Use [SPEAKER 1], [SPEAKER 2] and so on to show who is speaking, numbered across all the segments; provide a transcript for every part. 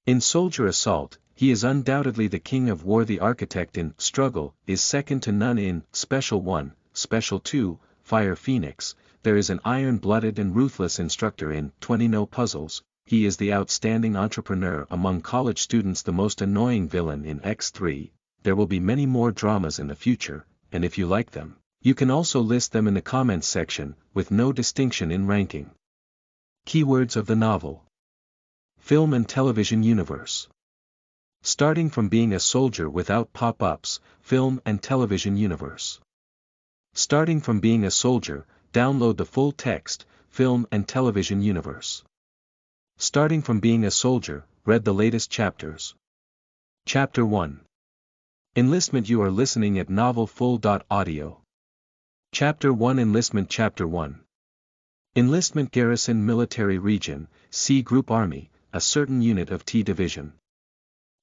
[SPEAKER 1] In Soldier Assault, he is undoubtedly the king of war. The architect in Struggle is second to none. In Special 1, Special 2, Fire Phoenix, there is an iron-blooded and ruthless instructor. In 20 No Puzzles, he is the outstanding entrepreneur among college students. The most annoying villain in X3. There will be many more dramas in the future, and if you like them, you can also list them in the comments section, with no distinction in ranking. Keywords of the novel: film and television universe. Starting from being a soldier without pop-ups, film and television universe. Starting from being a soldier, download the full text, film and television universe. Starting from being a soldier, read the latest chapters. Chapter 1. Enlistment. You are listening at novelfull.audio. Chapter 1 Enlistment. Chapter 1. Enlistment. Garrison Military Region, C Group Army, a certain unit of T Division.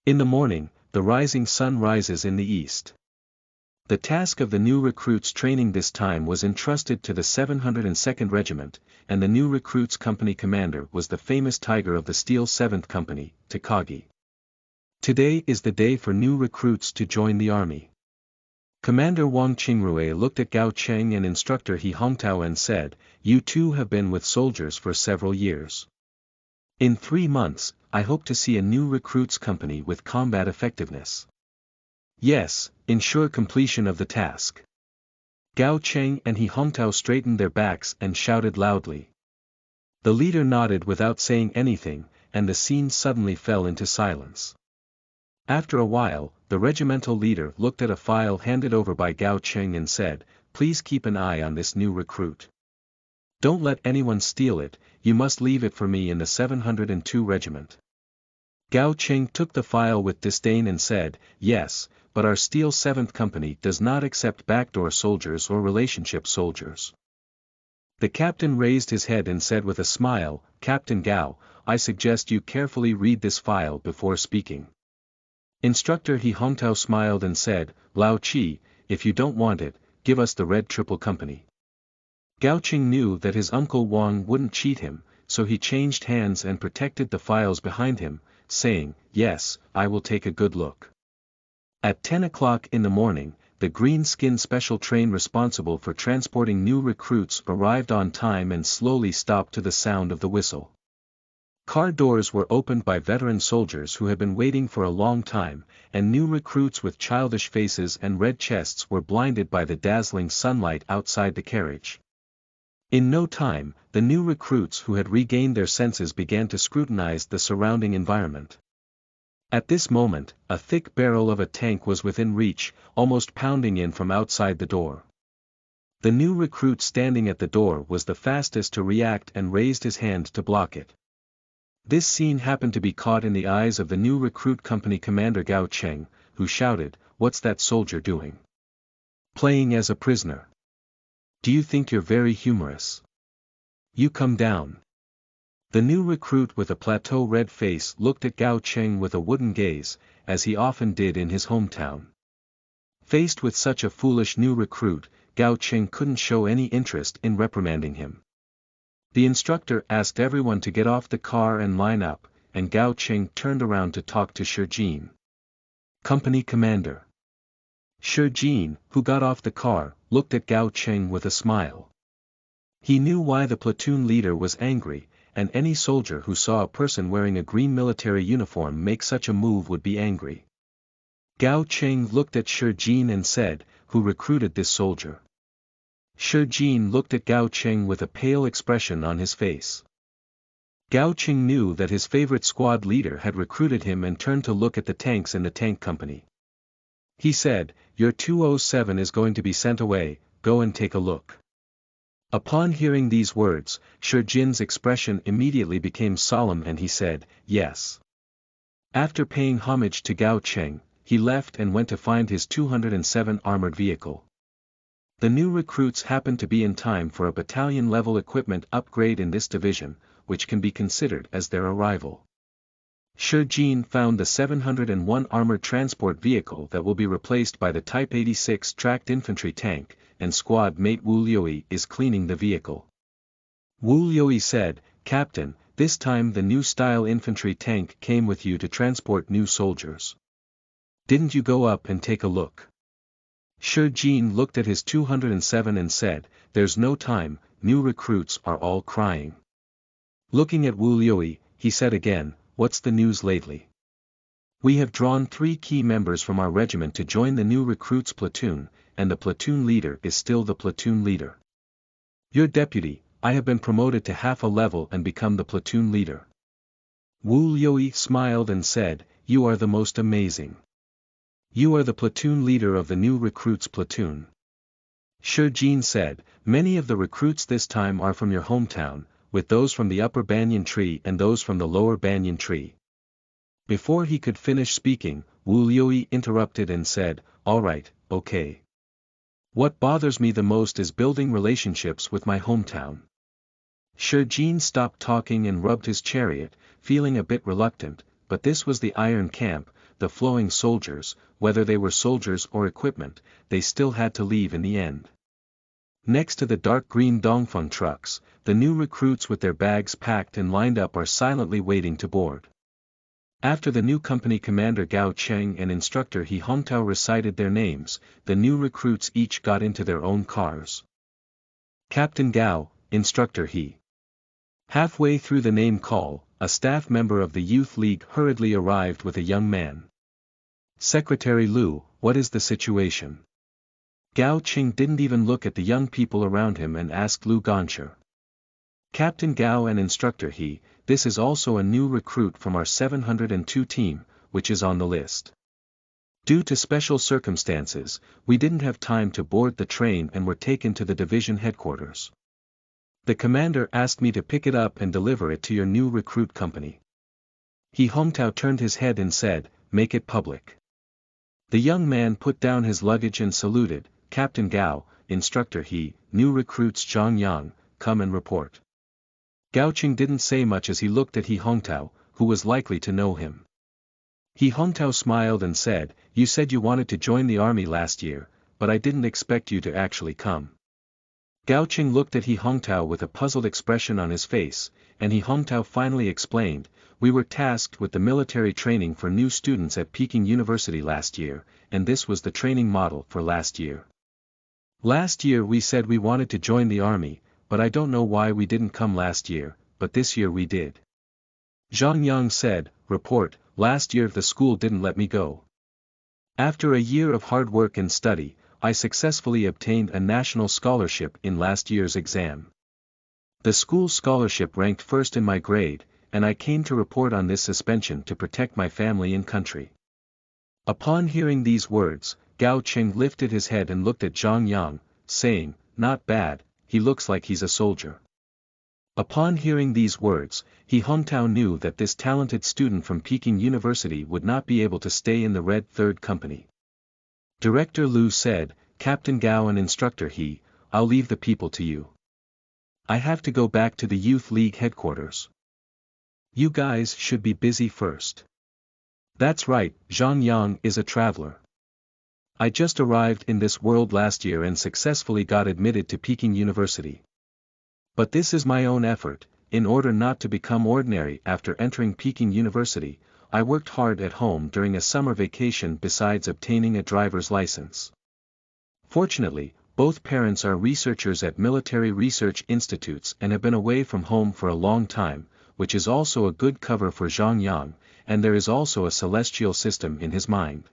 [SPEAKER 1] In the morning, the rising sun rises in the east. The task of the new recruits' training this time was entrusted to the 702nd Regiment, and the new recruits' company commander was the famous Tiger of the Steel 7th Company, Takagi. Today is the day for new recruits to join the army. Commander Wang Qingrui looked at Gao Cheng and instructor He Hongtao and said, "You two have been with soldiers for several years. In 3 months, I hope to see a new recruits company with combat effectiveness. Yes, ensure completion of the task." Gao Cheng and He Hongtao straightened their backs and shouted loudly. The leader nodded without saying anything, and the scene suddenly fell into silence. After a while, the regimental leader looked at a file handed over by Gao Cheng and said, "Please keep an eye on this new recruit. Don't let anyone steal it. You must leave it for me in the 702 Regiment." Gao Cheng took the file with disdain and said, "Yes, but our Steel 7th Company does not accept backdoor soldiers or relationship soldiers." The captain raised his head and said with a smile, "Captain Gao, I suggest you carefully read this file before speaking." Instructor He Hongtao smiled and said, "Lao Chi, if you don't want it, give us the Red Triple Company." Gao Cheng knew that his uncle Wang wouldn't cheat him, so he changed hands and protected the files behind him, saying, "Yes, I will take a good look." At 10 o'clock in the morning, the green-skin special train responsible for transporting new recruits arrived on time and slowly stopped to the sound of the whistle. Car doors were opened by veteran soldiers who had been waiting for a long time, and new recruits with childish faces and red chests were blinded by the dazzling sunlight outside the carriage. In no time, the new recruits who had regained their senses began to scrutinize the surrounding environment. At this moment, a thick barrel of a tank was within reach, almost pounding in from outside the door. The new recruit standing at the door was the fastest to react and raised his hand to block it. This scene happened to be caught in the eyes of the new recruit company commander Gao Cheng, who shouted, "What's that soldier doing? Playing as a prisoner? Do you think you're very humorous? You come down." The new recruit with a plateau red face looked at Gao Cheng with a wooden gaze, as he often did in his hometown. Faced with such a foolish new recruit, Gao Cheng couldn't show any interest in reprimanding him. The instructor asked everyone to get off the car and line up, and Gao Cheng turned around to talk to Shi Jin. Company commander. Shi Jin, who got off the car, looked at Gao Cheng with a smile. He knew why the platoon leader was angry, and any soldier who saw a person wearing a green military uniform make such a move would be angry. Gao Cheng looked at Shi Jin and said, "Who recruited this soldier?" Shi Jin looked at Gao Cheng with a pale expression on his face. Gao Cheng knew that his favorite squad leader had recruited him and turned to look at the tanks in the tank company. He said, "Your 207 is going to be sent away, go and take a look." Upon hearing these words, Shi Jin's expression immediately became solemn and he said, "Yes." After paying homage to Gao Cheng, he left and went to find his 207 armored vehicle. The new recruits happened to be in time for a battalion-level equipment upgrade in this division, which can be considered as their arrival. Shi Jin found the 701 armored transport vehicle that will be replaced by the Type 86 tracked infantry tank, and squad mate Wu Liuyi is cleaning the vehicle. Wu Liuyi said, "Captain, This time the new style infantry tank came with you to transport new soldiers. Didn't you go up and take a look? Shi Jin looked at his 207 and said, there's no time, new recruits are all crying. Looking at Wu Liuyi, he said again, what's the news lately? We have drawn 3 key members from our regiment to join the new recruits platoon, and the platoon leader is still the platoon leader. Your deputy, I have been promoted to half a level and become the platoon leader. Wu Liuyi smiled and said, you are the most amazing. You are the platoon leader of the new recruits platoon. Shi Jin said, many of the recruits this time are from your hometown, with those from the upper banyan tree and those from the lower banyan tree. Before he could finish speaking, Wu Liuyi interrupted and said, all right, okay. What bothers me the most is building relationships with my hometown. Shi Jin stopped talking and rubbed his chariot, feeling a bit reluctant, but this was the Iron Camp, the flowing soldiers, whether they were soldiers or equipment, they still had to leave in the end. Next to the dark green Dongfeng trucks, the new recruits with their bags packed and lined up are silently waiting to board. After the new company commander Gao Cheng and instructor He Hongtao recited their names, the new recruits each got into their own cars. Captain Gao, instructor He. Halfway through the name call, a staff member of the youth league hurriedly arrived with a young man. Secretary Lu, what is the situation? Gao Cheng didn't even look at the young people around him and asked Lu Gongshi. Captain Gao and instructor He, this is also a new recruit from our 702 team, which is on the list. Due to special circumstances, we didn't have time to board the train and were taken to the division headquarters. The commander asked me to pick it up and deliver it to your new recruit company. He Hongtao turned his head and said, make it public. The young man put down his luggage and saluted, Captain Gao, instructor He, new recruits Zhang Yang, come and report. Gao Cheng didn't say much as he looked at He Hongtao, who was likely to know him. He Hongtao smiled and said, you said you wanted to join the army last year, but I didn't expect you to actually come. Gao Cheng looked at He Hongtao with a puzzled expression on his face, and He Hongtao finally explained, we were tasked with the military training for new students at Peking University last year, and this was the training model for last year. Last year we said we wanted to join the army, but I don't know why we didn't come last year, but this year we did. Zhang Yang said, report, last year the school didn't let me go. After a year of hard work and study, I successfully obtained a national scholarship in last year's exam. The school scholarship ranked first in my grade, and I came to report on this suspension to protect my family and country. Upon hearing these words, Gao Cheng lifted his head and looked at Zhang Yang, saying, not bad, he looks like he's a soldier. Upon hearing these words, He Hongtao knew that this talented student from Peking University would not be able to stay in the Red Third Company. Director Lu said, Captain Gao and instructor He, I'll leave the people to you. I have to go back to the Youth League headquarters. You guys should be busy first. That's right, Zhang Yang is a traveler. I just arrived in this world last year and successfully got admitted to Peking University. But this is my own effort, in order not to become ordinary after entering Peking University, I worked hard at home during a summer vacation besides obtaining a driver's license. Fortunately, both parents are researchers at military research institutes and have been away from home for a long time, which is also a good cover for Zhang Yang, and there is also a celestial system in his mind.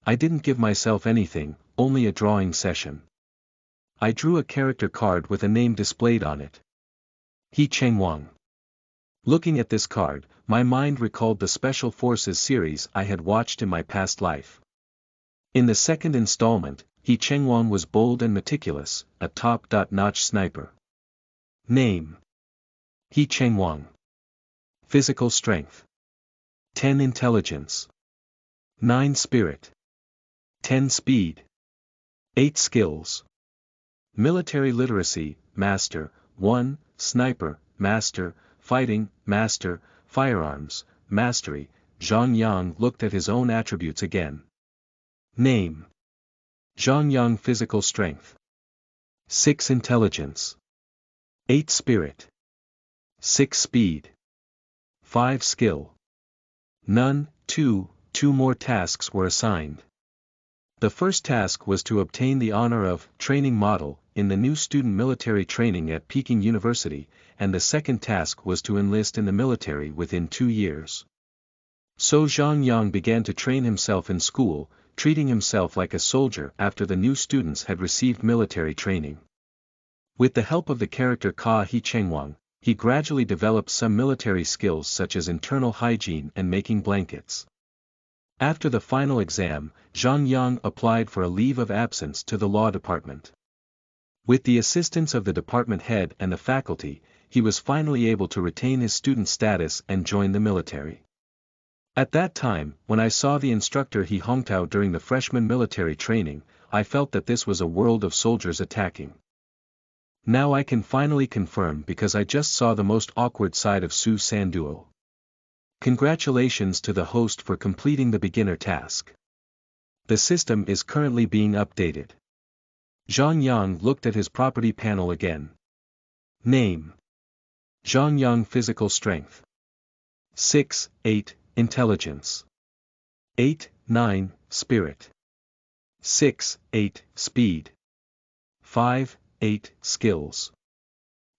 [SPEAKER 1] I didn't give myself anything, only a drawing session. I drew a character card with a name displayed on it. He Cheng Wang. Looking at this card, my mind recalled the Special Forces series I had watched in my past life. In the second installment, He Cheng Wang was bold and meticulous, a top-notch sniper. Name: He Cheng Wang. Physical strength: 10 intelligence, 9 spirit, 10 speed, 8 skills. Military literacy, master, 1, sniper, master, fighting, master, firearms, mastery. Zhang Yang looked at his own attributes again. Name: Zhang Yang. Physical strength: 6 intelligence, 8 spirit, 6 speed. 5 skill. None. 2 more tasks were assigned. The first task was to obtain the honor of training model in the new student military training at Peking University, and the second task was to enlist in the military within 2 years. So Zhang Yang began to train himself in school, treating himself like a soldier after the new students had received military training. With the help of the character Ka He Chengwang, he gradually developed some military skills such as internal hygiene and making blankets. After the final exam, Zhang Yang applied for a leave of absence to the law department. With the assistance of the department head and the faculty, he was finally able to retain his student status and join the military. At that time, when I saw the instructor He Hongtao during the freshman military training, I felt that this was a world of soldiers attacking. Now I can finally confirm because I just saw the most awkward side of Su Sanduo. Congratulations to the host for completing the beginner task. The system is currently being updated. Zhang Yang looked at his property panel again. Name. Zhang Yang physical strength. 6, 8, intelligence. 8, 9, spirit. 6, 8, speed. 5, 8, skills.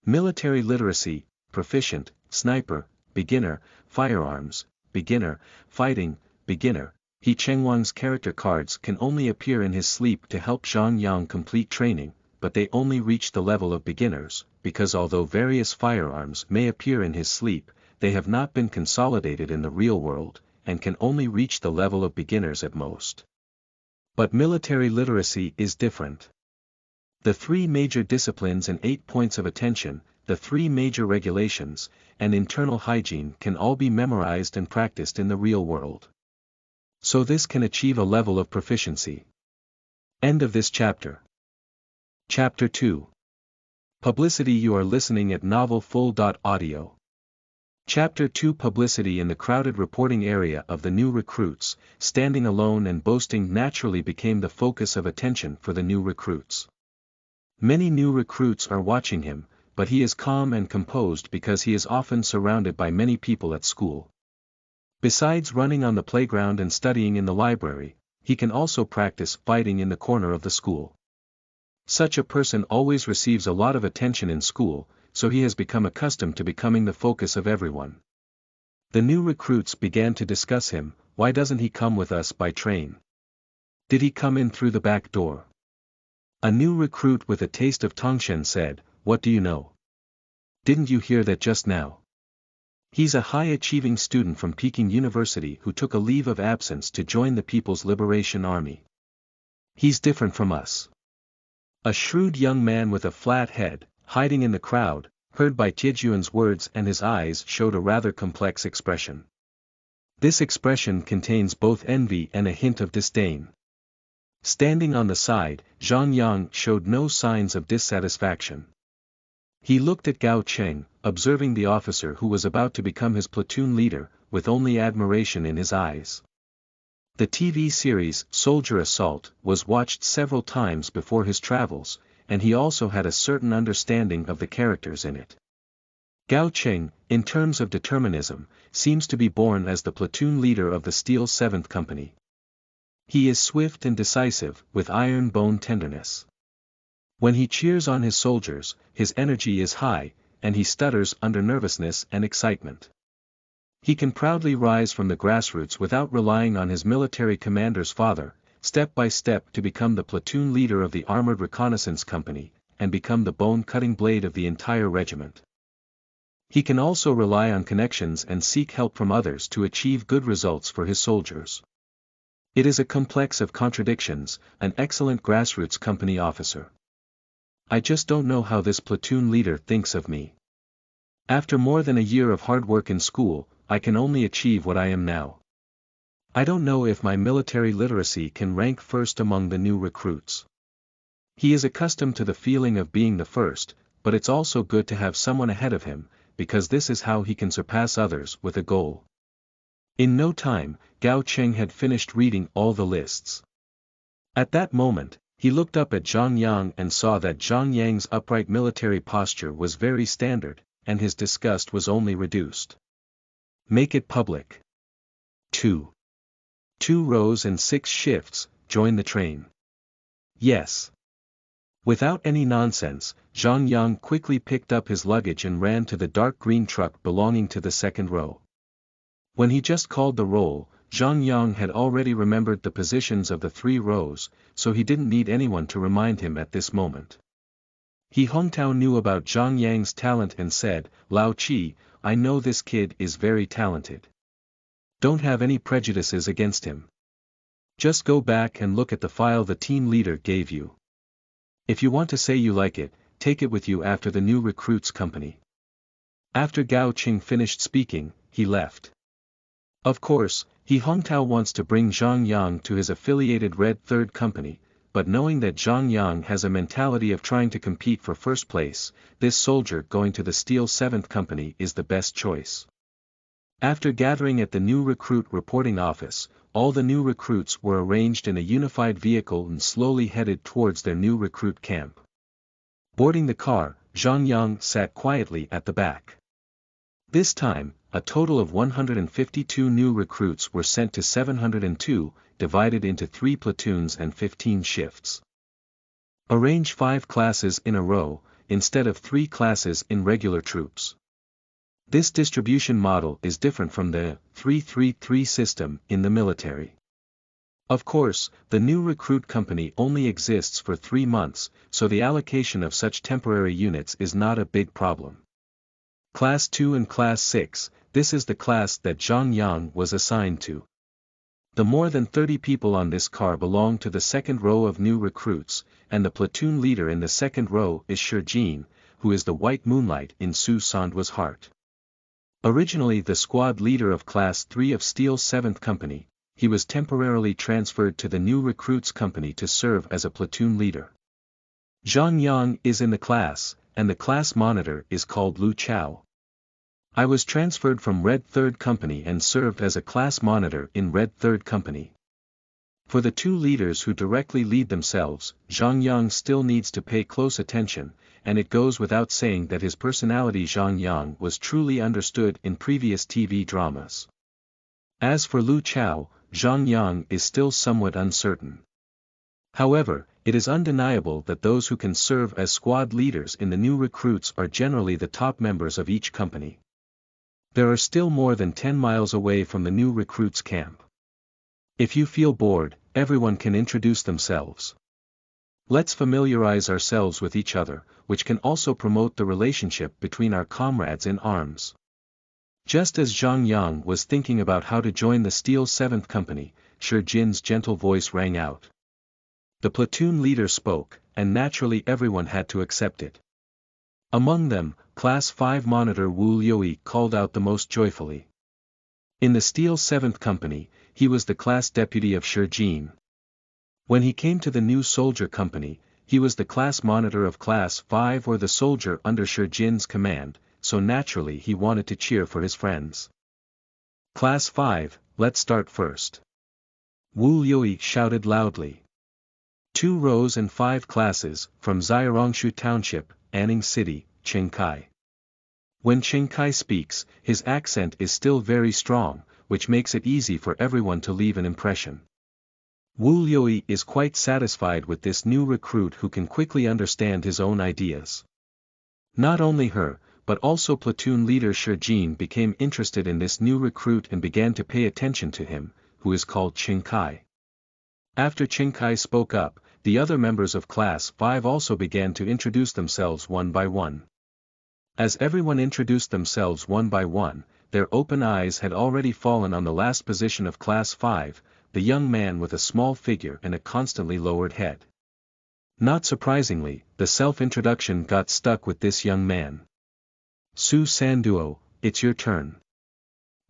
[SPEAKER 1] Military literacy, proficient, sniper, beginner, firearms, beginner, fighting, beginner. He Chengwang's character cards can only appear in his sleep to help Zhang Yang complete training, but they only reach the level of beginners, because although various firearms may appear in his sleep, they have not been consolidated in the real world, and can only reach the level of beginners at most. But military literacy is different. The 3 major disciplines and 8 points of attention, the 3 major regulations, and internal hygiene can all be memorized and practiced in the real world. So this can achieve a level of proficiency. End of this chapter. Chapter 2. Publicity. You are listening at novelfull.audio. Chapter 2. Publicity. In the crowded reporting area of the new recruits, standing alone and boasting naturally became the focus of attention for the new recruits. Many new recruits are watching him, but he is calm and composed because he is often surrounded by many people at school. Besides running on the playground and studying in the library, he can also practice fighting in the corner of the school. Such a person always receives a lot of attention in school, so he has become accustomed to becoming the focus of everyone. The new recruits began to discuss him. Why doesn't he come with us by train? Did he come in through the back door? A new recruit with a taste of Tongshen said, "What do you know? Didn't you hear that just now? He's a high-achieving student from Peking University who took a leave of absence to join the People's Liberation Army. He's different from us." A shrewd young man with a flat head, hiding in the crowd, heard by Tiejuan's words and his eyes showed a rather complex expression. This expression contains both envy and a hint of disdain. Standing on the side, Zhang Yang showed no signs of dissatisfaction. He looked at Gao Cheng, observing the officer who was about to become his platoon leader, with only admiration in his eyes. The TV series, Soldier Assault, was watched several times before his travels, and he also had a certain understanding of the characters in it. Gao Cheng, in terms of determinism, seems to be born as the platoon leader of the Steel 7th Company. He is swift and decisive, with iron bone tenderness. When he cheers on his soldiers, his energy is high, and he stutters under nervousness and excitement. He can proudly rise from the grassroots without relying on his military commander's father, step by step to become the platoon leader of the Armored Reconnaissance Company, and become the bone-cutting blade of the entire regiment. He can also rely on connections and seek help from others to achieve good results for his soldiers. It is a complex of contradictions, an excellent grassroots company officer. I just don't know how this platoon leader thinks of me. After more than a year of hard work in school, I can only achieve what I am now. I don't know if my military literacy can rank first among the new recruits. He is accustomed to the feeling of being the first, but it's also good to have someone ahead of him, because this is how he can surpass others with a goal. In no time, Gao Cheng had finished reading all the lists. At that moment, he looked up at Zhang Yang and saw that Zhang Yang's upright military posture was very standard, and his disgust was only reduced. Make it public. 2. 2 rows and 6 shifts, join the train. Yes. Without any nonsense, Zhang Yang quickly picked up his luggage and ran to the dark green truck belonging to the second row. When he just called the roll, Zhang Yang had already remembered the positions of the 3 rows, so he didn't need anyone to remind him at this moment. He Hongtao knew about Zhang Yang's talent and said, "Lao Qi, I know this kid is very talented. Don't have any prejudices against him. Just go back and look at the file the team leader gave you. If you want to say you like it, take it with you after the new recruits company." After Gao Qing finished speaking, he left. Of course, He Hongtao wants to bring Zhang Yang to his affiliated Red Third Company, but knowing that Zhang Yang has a mentality of trying to compete for first place, this soldier going to the Steel 7th Company is the best choice. After gathering at the new recruit reporting office, all the new recruits were arranged in a unified vehicle and slowly headed towards their new recruit camp. Boarding the car, Zhang Yang sat quietly at the back. This time, a total of 152 new recruits were sent to 702, divided into 3 platoons and 15 shifts. Arrange 5 classes in a row, instead of 3 classes in regular troops. This distribution model is different from the 3-3-3 system in the military. Of course, the new recruit company only exists for 3 months, so the allocation of such temporary units is not a big problem. Class 2 and Class 6, this is the class that Zhang Yang was assigned to. The more than 30 people on this car belong to the second row of new recruits, and the platoon leader in the second row is Shi Jin, who is the white moonlight in Su Sandwa's heart. Originally the squad leader of Class 3 of Steel 7th Company, he was temporarily transferred to the new recruits company to serve as a platoon leader. Zhang Yang is in the class, and the class monitor is called Lu Chao. I was transferred from Red 3rd Company and served as a class monitor in Red 3rd Company. For the 2 leaders who directly lead themselves, Zhang Yang still needs to pay close attention, and it goes without saying that his personality Zhang Yang was truly understood in previous TV dramas. As for Lu Chao, Zhang Yang is still somewhat uncertain. However, it is undeniable that those who can serve as squad leaders in the new recruits are generally the top members of each company. There are still more than 10 miles away from the new recruits camp. If you feel bored, everyone can introduce themselves. Let's familiarize ourselves with each other, which can also promote the relationship between our comrades in arms. Just as Zhang Yang was thinking about how to join the Steel 7th Company, Shi Jin's gentle voice rang out. The platoon leader spoke, and naturally everyone had to accept it. Among them, Class 5 Monitor Wu Liuyi called out the most joyfully. In the Steel 7th Company, he was the class deputy of Shi Jin. When he came to the new soldier company, he was the class monitor of Class 5 or the soldier under Shi Jin's command, so naturally he wanted to cheer for his friends. Class 5, let's start first. Wu Liuyi shouted loudly. 2 rows and 5 classes, from Zairongshu Township, Anning City, Qingkai. When Qingkai speaks, his accent is still very strong, which makes it easy for everyone to leave an impression. Wu Liuyi is quite satisfied with this new recruit who can quickly understand his own ideas. Not only her, but also platoon leader Shi Jin became interested in this new recruit and began to pay attention to him, who is called Qingkai. After Qingkai spoke up, the other members of Class 5 also began to introduce themselves one by one. As everyone introduced themselves one by one, their open eyes had already fallen on the last position of Class 5, the young man with a small figure and a constantly lowered head. Not surprisingly, the self-introduction got stuck with this young man. Su Sanduo, it's your turn.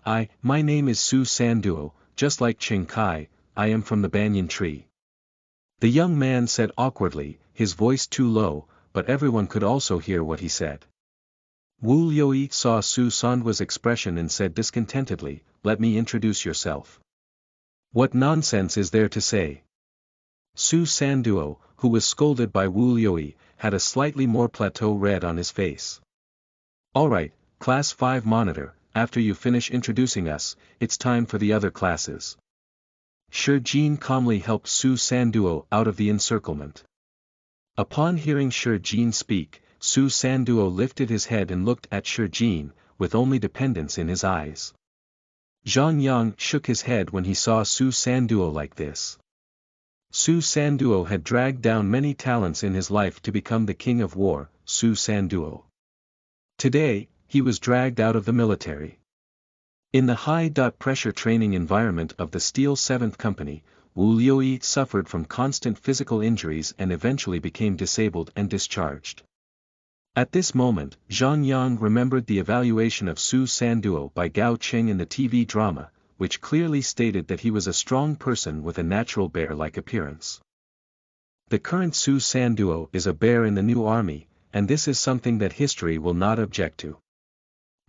[SPEAKER 1] My name is Su Sanduo, just like Qingkai, I am from the banyan tree. The young man said awkwardly, his voice too low, but everyone could also hear what he said. Wu Liuyi saw Su Sandwa's expression and said discontentedly, let me introduce yourself. What nonsense is there to say? Su Sanduo, who was scolded by Wu Liuyi, had a slightly more plateau red on his face. Alright, Class 5 monitor, after you finish introducing us, it's time for the other classes. Shurjin calmly helped Su Sanduo out of the encirclement. Upon hearing Shurjin speak, Su Sanduo lifted his head and looked at Shurjin, with only dependence in his eyes. Zhang Yang shook his head when he saw Su Sanduo like this. Su Sanduo had dragged down many talents in his life to become the king of war, Su Sanduo. Today, he was dragged out of the military. In the high-pressure training environment of the Steel 7th Company, Wu Liuyi suffered from constant physical injuries and eventually became disabled and discharged. At this moment, Zhang Yang remembered the evaluation of Su Sanduo by Gao Qing in the TV drama, which clearly stated that he was a strong person with a natural bear-like appearance. The current Su Sanduo is a bear in the new army, and this is something that history will not object to.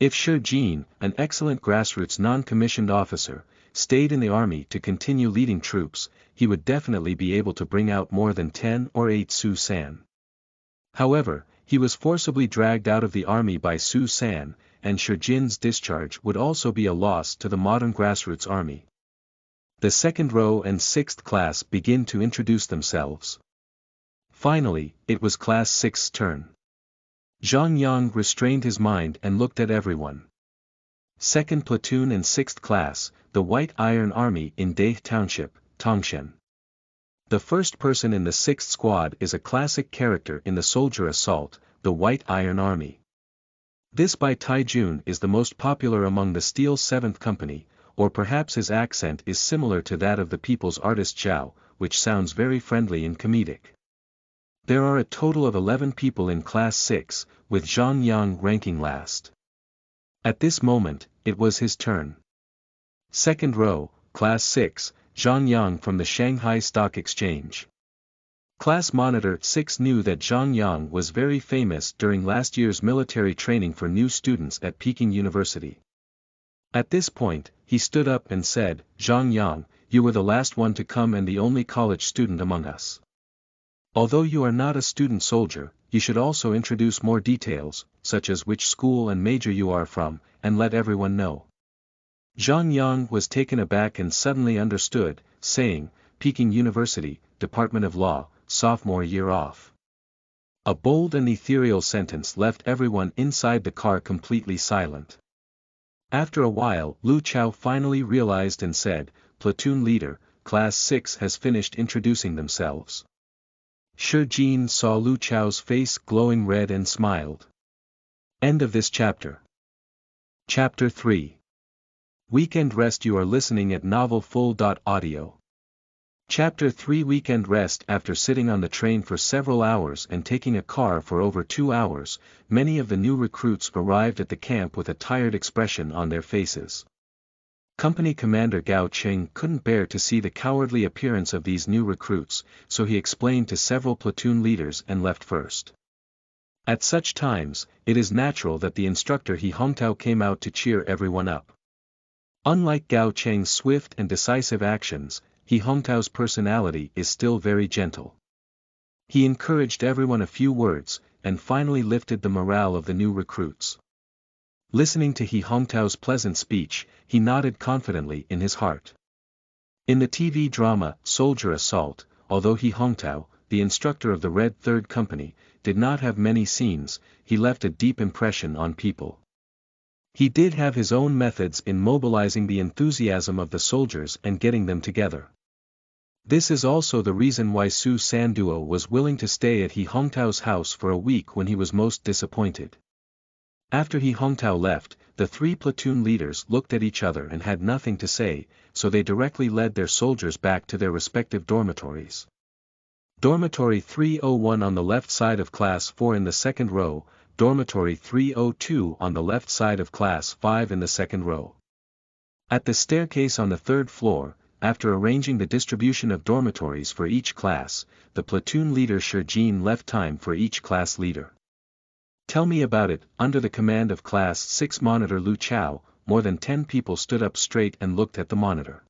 [SPEAKER 1] If Shurjin, an excellent grassroots non-commissioned officer, stayed in the army to continue leading troops, he would definitely be able to bring out more than 10 or 8 Su San. However, he was forcibly dragged out of the army by Su San, and Shurjin's discharge would also be a loss to the modern grassroots army. The second row and 6th class begin to introduce themselves. Finally, it was Class 6's turn. Zhang Yang restrained his mind and looked at everyone. 2nd Platoon and 6th Class, the White Iron Army in Dai Township, Tongshan. The first person in the 6th Squad is a classic character in the soldier assault, the White Iron Army. This by Taijun is the most popular among the Steel 7th Company, or perhaps his accent is similar to that of the People's Artist Zhao, which sounds very friendly and comedic. There are a total of 11 people in Class 6, with Zhang Yang ranking last. At this moment, it was his turn. Second row, Class 6, Zhang Yang from the Shanghai Stock Exchange. Class Monitor 6 knew that Zhang Yang was very famous during last year's military training for new students at Peking University. At this point, he stood up and said, "Zhang Yang, you were the last one to come and the only college student among us. Although you are not a student soldier, you should also introduce more details, such as which school and major you are from, and let everyone know." Zhang Yang was taken aback and suddenly understood, saying, "Peking University, Department of Law, sophomore year off." A bold and ethereal sentence left everyone inside the car completely silent. After a while, Lu Chao finally realized and said, "Platoon leader, Class 6 has finished introducing themselves." Shurjin saw Lu Chao's face glowing red and smiled. End of this chapter. Chapter 3. Weekend Rest. You are listening at novelfull.audio. Chapter 3. Weekend Rest. After sitting on the train for several hours and taking a car for over 2 hours, many of the new recruits arrived at the camp with a tired expression on their faces. Company Commander Gao Qing couldn't bear to see the cowardly appearance of these new recruits, so he explained to several platoon leaders and left first. At such times, it is natural that the instructor He Hongtao came out to cheer everyone up. Unlike Gao Qing's swift and decisive actions, He Hongtao's personality is still very gentle. He encouraged everyone a few words, and finally lifted the morale of the new recruits. Listening to He Hongtao's pleasant speech, he nodded confidently in his heart. In the TV drama, Soldier Assault, although He Hongtao, the instructor of the Red 3rd Company, did not have many scenes, he left a deep impression on people. He did have his own methods in mobilizing the enthusiasm of the soldiers and getting them together. This is also the reason why Su Sanduo was willing to stay at He Hongtao's house for a week when he was most disappointed. After He Hongtao left, the 3 platoon leaders looked at each other and had nothing to say, so they directly led their soldiers back to their respective dormitories. Dormitory 301 on the left side of Class 4 in the second row, Dormitory 302 on the left side of Class 5 in the second row. At the staircase on the 3rd floor, after arranging the distribution of dormitories for each class, the platoon leader Shurjin left time for each class leader. "Tell me about it." Under the command of Class 6 Monitor Lu Chao, more than 10 people stood up straight and looked at the monitor.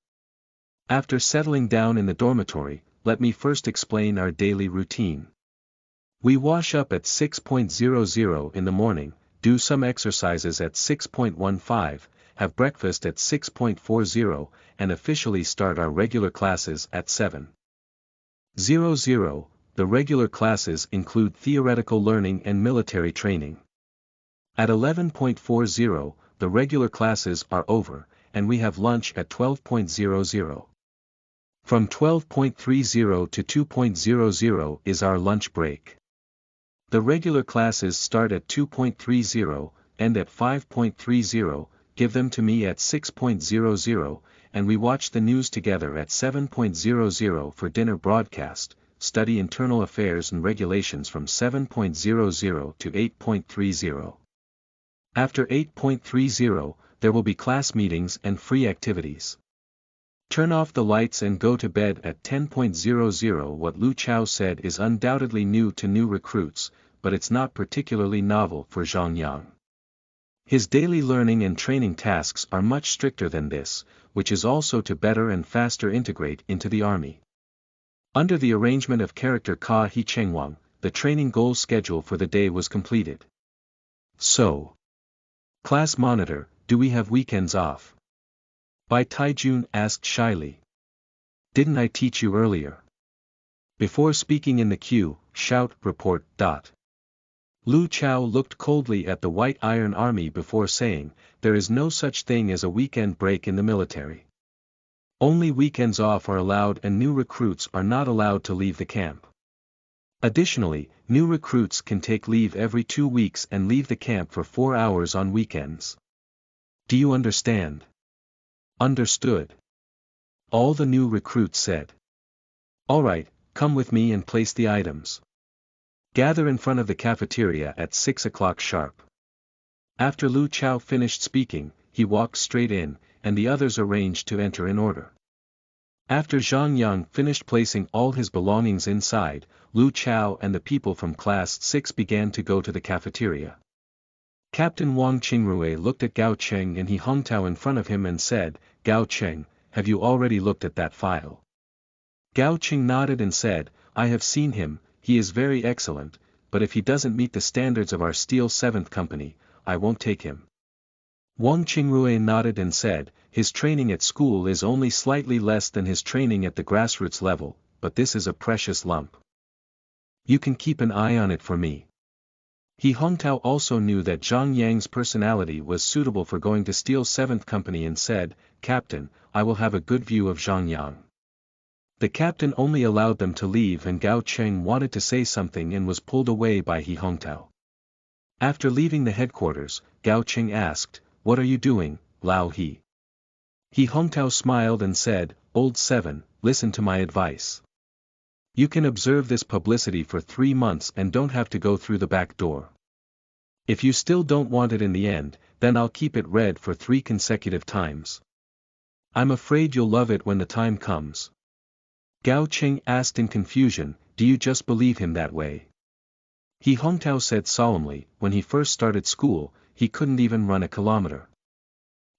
[SPEAKER 1] After settling down in the dormitory, let me first explain our daily routine. We wash up at 6:00 in the morning, do some exercises at 6.15, have breakfast at 6.40, and officially start our regular classes at 7:00. The regular classes include theoretical learning and military training. At 11.40, the regular classes are over, and we have lunch at 12.00. From 12.30 to 2.00 is our lunch break. The regular classes start at 2.30, end at 5.30, give them to me at 6.00, and we watch the news together at 7.00 for dinner broadcast, study internal affairs and regulations from 7.00 to 8.30. After 8.30, there will be class meetings and free activities. Turn off the lights and go to bed at 10.00. What Lu Chao said is undoubtedly new to new recruits, but it's not particularly novel for Zhang Yang. His daily learning and training tasks are much stricter than this, which is also to better and faster integrate into the army. Under the arrangement of character Ka He Cheng Wang, the training goal schedule for the day was completed. So, class monitor, do we have weekends off? Bai Taijun asked shyly. Didn't I teach you earlier? Before speaking in the queue, shout, report, dot. Lu Chao looked coldly at the White Iron Army before saying, there is no such thing as a weekend break in the military. Only weekends off are allowed and new recruits are not allowed to leave the camp. Additionally, new recruits can take leave every 2 weeks and leave the camp for 4 hours on weekends. Do you understand? Understood. All the new recruits said. All right, come with me and place the items. Gather in front of the cafeteria at 6 o'clock sharp. After Lu Chao finished speaking, he walked straight in, and the others arranged to enter in order. After Zhang Yang finished placing all his belongings inside, Lu Chao and the people from Class 6 began to go to the cafeteria. Captain Wang Qingrui looked at Gao Cheng and He Hongtao in front of him and said, Gao Cheng, have you already looked at that file? Gao Cheng nodded and said, I have seen him, he is very excellent, but if he doesn't meet the standards of our Steel 7th Company, I won't take him. Wang Qingrui nodded and said, his training at school is only slightly less than his training at the grassroots level, but this is a precious lump. You can keep an eye on it for me. He Hongtao also knew that Zhang Yang's personality was suitable for going to Steel 7th Company and said, Captain, I will have a good view of Zhang Yang. The captain only allowed them to leave and Gao Cheng wanted to say something and was pulled away by He Hongtao. After leaving the headquarters, Gao Cheng asked, what are you doing, Lao He? He Hongtao smiled and said, Old 7, listen to my advice. You can observe this publicity for 3 months and don't have to go through the back door. If you still don't want it in the end, then I'll keep it read for 3 consecutive times. I'm afraid you'll love it when the time comes. Gao Cheng asked in confusion, do you just believe him that way? He Hongtao said solemnly, when he first started school, he couldn't even run a kilometer.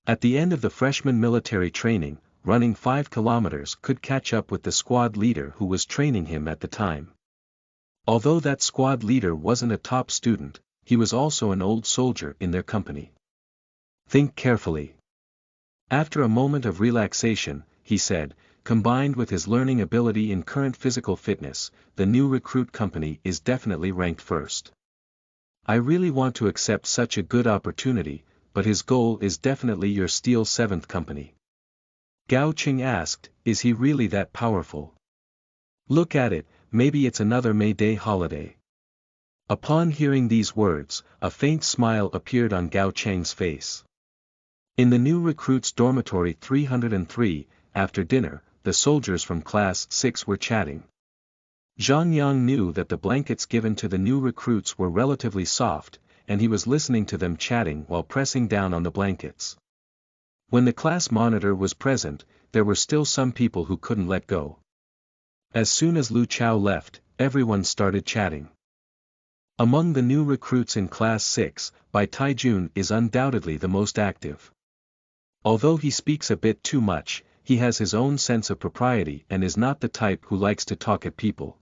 [SPEAKER 1] At the end of the freshman military training, running 5 kilometers could catch up with the squad leader who was training him at the time. Although that squad leader wasn't a top student, he was also an old soldier in their company. Think carefully. After a moment of relaxation, he said, combined with his learning ability in current physical fitness, the new recruit company is definitely ranked first. I really want to accept such a good opportunity, but his goal is definitely your Steel 7th Company. Gao Cheng asked, is he really that powerful? Look at it, maybe it's another May Day holiday. Upon hearing these words, a faint smile appeared on Gao Cheng's face. In the new recruits' dormitory 303, after dinner, the soldiers from Class 6 were chatting. Zhang Yang knew that the blankets given to the new recruits were relatively soft, and he was listening to them chatting while pressing down on the blankets. When the class monitor was present, there were still some people who couldn't let go. As soon as Lu Chao left, everyone started chatting. Among the new recruits in Class 6, Bai Taijun is undoubtedly the most active. Although he speaks a bit too much, he has his own sense of propriety and is not the type who likes to talk at people.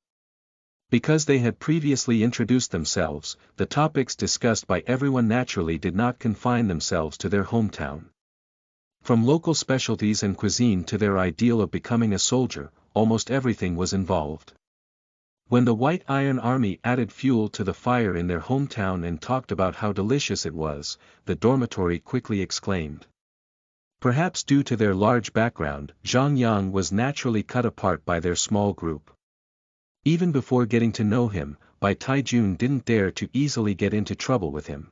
[SPEAKER 1] Because they had previously introduced themselves, the topics discussed by everyone naturally did not confine themselves to their hometown. From local specialties and cuisine to their ideal of becoming a soldier, almost everything was involved. When the White Iron Army added fuel to the fire in their hometown and talked about how delicious it was, the dormitory quickly exclaimed. Perhaps due to their large background, Zhang Yang was naturally cut apart by their small group. Even before getting to know him, Bai Taijun didn't dare to easily get into trouble with him.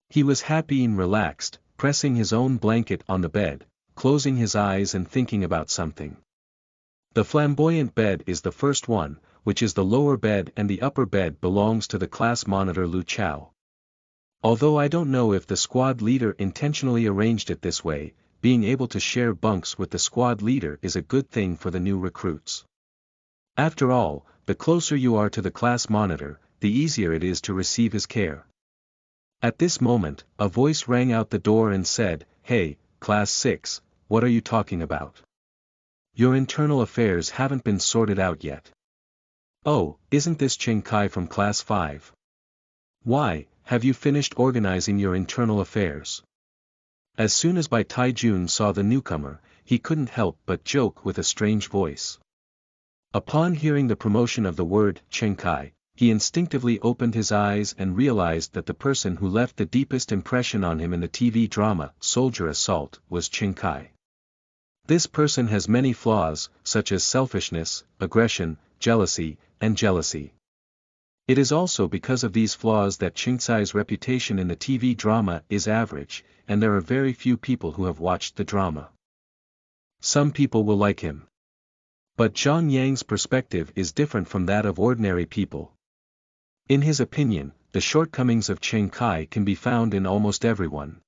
[SPEAKER 1] He was happy and relaxed, pressing his own blanket on the bed, closing his eyes and thinking about something. The flamboyant bed is the first one, which is the lower bed, and the upper bed belongs to the class monitor Lu Chao. Although I don't know if the squad leader intentionally arranged it this way, being able to share bunks with the squad leader is a good thing for the new recruits. After all, the closer you are to the class monitor, the easier it is to receive his care. At this moment, a voice rang out the door and said, "Hey, Class 6, what are you talking about? Your internal affairs haven't been sorted out yet." "Oh, isn't this Cheng Kai from Class 5? Why, have you finished organizing your internal affairs?" As soon as Bai Taijun saw the newcomer, he couldn't help but joke with a strange voice. Upon hearing the promotion of the word Cheng Kai, he instinctively opened his eyes and realized that the person who left the deepest impression on him in the TV drama Soldier Assault was Cheng Kai. This person has many flaws, such as selfishness, aggression, jealousy, and jealousy. It is also because of these flaws that Cheng Kai's reputation in the TV drama is average, and there are very few people who have watched the drama. Some people will like him. But Zhang Yang's perspective is different from that of ordinary people. In his opinion, the shortcomings of Cheng Kai can be found in almost everyone.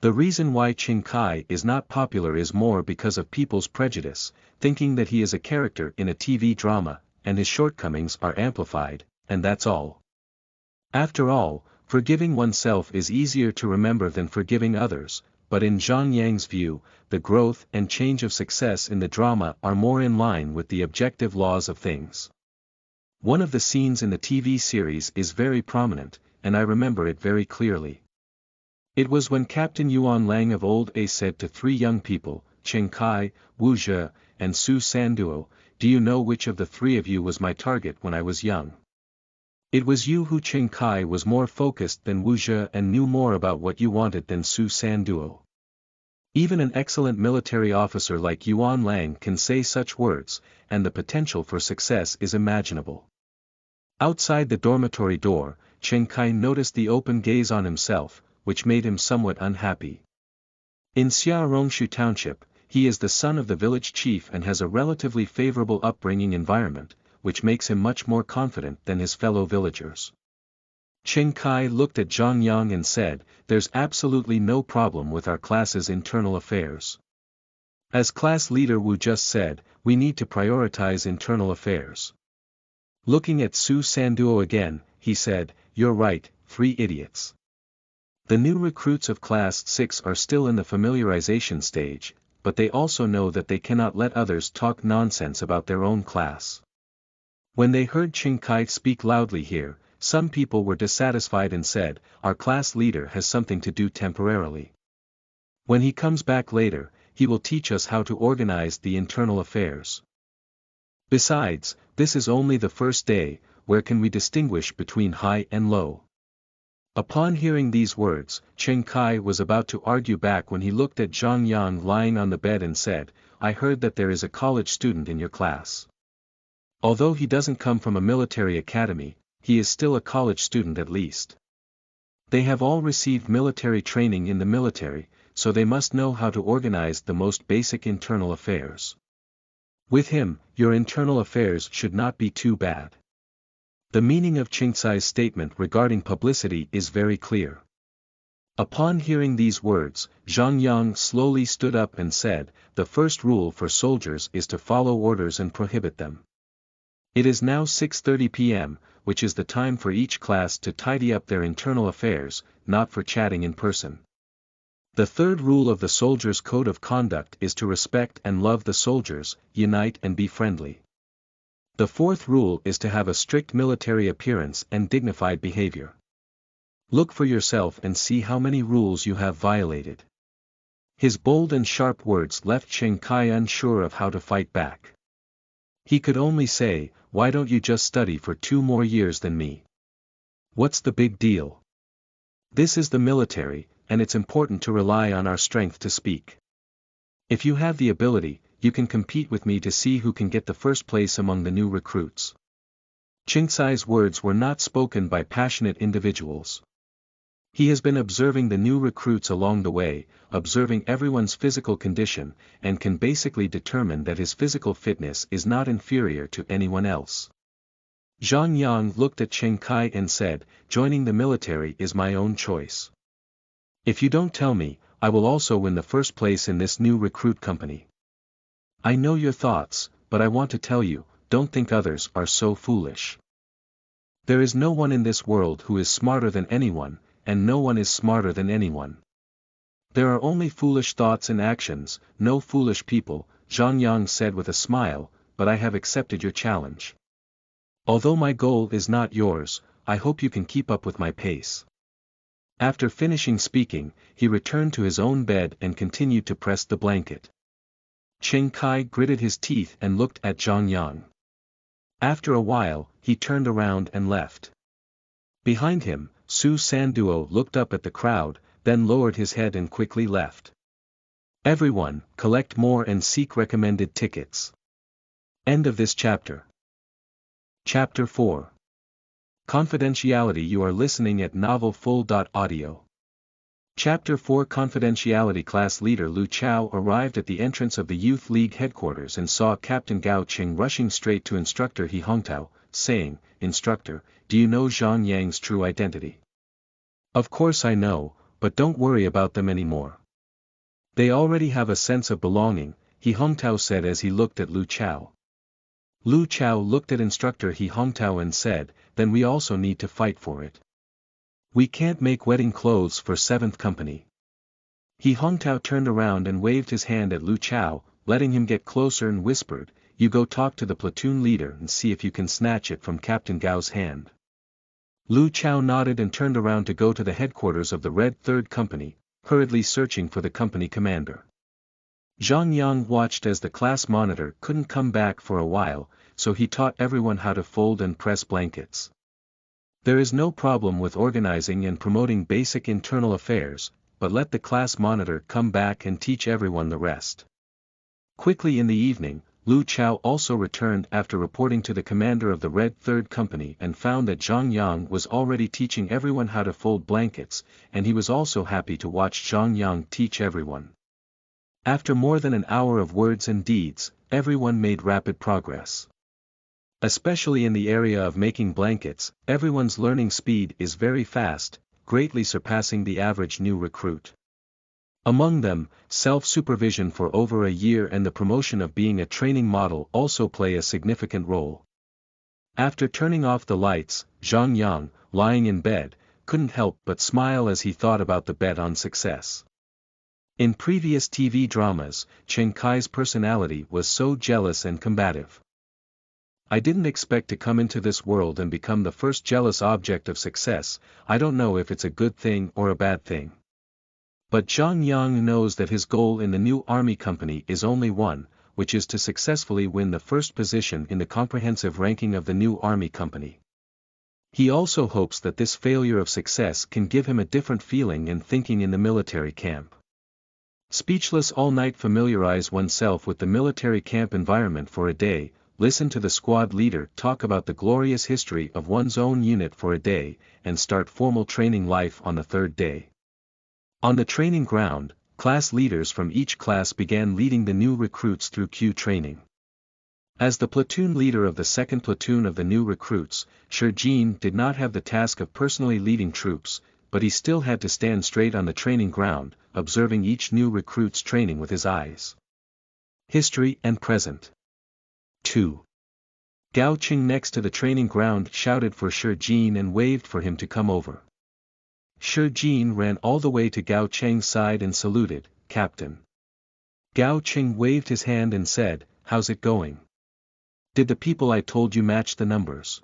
[SPEAKER 1] The reason why Cheng Kai is not popular is more because of people's prejudice, thinking that he is a character in a TV drama, and his shortcomings are amplified, and that's all. After all, forgiving oneself is easier to remember than forgiving others, but in Zhang Yang's view, the growth and change of success in the drama are more in line with the objective laws of things. One of the scenes in the TV series is very prominent, and I remember it very clearly. It was when Captain Yuan Lang of Old A said to three young people, Cheng Kai, Wu Zhe, and Su Sanduo, "Do you know which of the three of you was my target when I was young? It was you." Who Cheng Kai was more focused than Wu Zhe and knew more about what you wanted than Su Sanduo. Even an excellent military officer like Yuan Lang can say such words, and the potential for success is imaginable. Outside the dormitory door, Cheng Kai noticed the open gaze on himself, which made him somewhat unhappy. In Xiaorongshu Township, he is the son of the village chief and has a relatively favorable upbringing environment, which makes him much more confident than his fellow villagers. Cheng Kai looked at Zhang Yang and said, "There's absolutely no problem with our class's internal affairs. As class leader Wu just said, we need to prioritize internal affairs." Looking at Su Sanduo again, he said, "You're right, three idiots." The new recruits of Class 6 are still in the familiarization stage, but they also know that they cannot let others talk nonsense about their own class. When they heard Cheng Kai speak loudly here, some people were dissatisfied and said, "Our class leader has something to do temporarily. When he comes back later, he will teach us how to organize the internal affairs. Besides, this is only the first day, where can we distinguish between high and low?" Upon hearing these words, Cheng Kai was about to argue back when he looked at Zhang Yang lying on the bed and said, "I heard that there is a college student in your class. Although he doesn't come from a military academy, he is still a college student at least. They have all received military training in the military, so they must know how to organize the most basic internal affairs. With him, your internal affairs should not be too bad." The meaning of Cheng Kai's statement regarding publicity is very clear. Upon hearing these words, Zhang Yang slowly stood up and said, "The first rule for soldiers is to follow orders and prohibit them." It is now 6:30 p.m., which is the time for each class to tidy up their internal affairs, not for chatting in person. The third rule of the soldiers' code of conduct is to respect and love the soldiers, unite and be friendly. The fourth rule is to have a strict military appearance and dignified behavior. Look for yourself and see how many rules you have violated. His bold and sharp words left Chen Kai unsure of how to fight back. He could only say, "Why don't you just study for 2 more years than me? What's the big deal? This is the military, and it's important to rely on our strength to speak. If you have the ability, you can compete with me to see who can get the first place among the new recruits." Chingsai's words were not spoken by passionate individuals. He has been observing the new recruits along the way, observing everyone's physical condition, and can basically determine that his physical fitness is not inferior to anyone else. Zhang Yang looked at Chen Kai and said, "Joining the military is my own choice. If you don't tell me, I will also win the first place in this new recruit company. I know your thoughts, but I want to tell you, don't think others are so foolish. There is no one in this world who is smarter than anyone, and no one is smarter than anyone. There are only foolish thoughts and actions, no foolish people," Zhang Yang said with a smile, "but I have accepted your challenge. Although my goal is not yours, I hope you can keep up with my pace." After finishing speaking, he returned to his own bed and continued to press the blanket. Chen Kai gritted his teeth and looked at Zhang Yang. After a while, he turned around and left. Behind him, Su Sanduo looked up at the crowd, then lowered his head and quickly left. Everyone, collect more and seek recommended tickets. End of this chapter. Chapter 4. Confidentiality. You are listening at novelfull.audio. Chapter 4. Confidentiality. Class leader Lu Chao arrived at the entrance of the Youth League headquarters and saw Captain Gao Qing rushing straight to instructor He Hongtao, saying, "Instructor, do you know Zhang Yang's true identity?" "Of course I know, but don't worry about them anymore. They already have a sense of belonging," He Hongtao said as he looked at Lu Chao. Lu Chao looked at instructor He Hongtao and said, "Then we also need to fight for it. We can't make wedding clothes for 7th Company." He Hongtao turned around and waved his hand at Lu Chao, letting him get closer and whispered, "You go talk to the platoon leader and see if you can snatch it from Captain Gao's hand." Lu Chao nodded and turned around to go to the headquarters of the Red 3rd Company, hurriedly searching for the company commander. Zhang Yang watched as the class monitor couldn't come back for a while, so he taught everyone how to fold and press blankets. There is no problem with organizing and promoting basic internal affairs, but let the class monitor come back and teach everyone the rest. Quickly in the evening, Lu Chao also returned after reporting to the commander of the Red 3rd Company and found that Zhang Yang was already teaching everyone how to fold blankets, and he was also happy to watch Zhang Yang teach everyone. After more than an hour of words and deeds, everyone made rapid progress. Especially in the area of making blankets, everyone's learning speed is very fast, greatly surpassing the average new recruit. Among them, self-supervision for over a year and the promotion of being a training model also play a significant role. After turning off the lights, Zhang Yang, lying in bed, couldn't help but smile as he thought about the bet on success. In previous TV dramas, Chen Kai's personality was so jealous and combative. "I didn't expect to come into this world and become the first jealous object of success. I don't know if it's a good thing or a bad thing. But Zhang Yang knows that his goal in the new army company is only one, which is to successfully win the first position in the comprehensive ranking of the new army company. He also hopes that this failure of success can give him a different feeling and thinking in the military camp. Speechless all night. Familiarize oneself with the military camp environment for a day, listen to the squad leader talk about the glorious history of one's own unit for a day, and start formal training life on the 3rd day. On the training ground, class leaders from each class began leading the new recruits through Q training. As the platoon leader of the 2nd platoon of the new recruits, Shi Jin did not have the task of personally leading troops, but he still had to stand straight on the training ground, observing each new recruit's training with his eyes. History and Present. 2. Gao Qing next to the training ground shouted for Shi Jin and waved for him to come over. Shi Jin ran all the way to Gao Cheng's side and saluted, "Captain." Gao Qing waved his hand and said, "How's it going?" Did the people I told you match the numbers?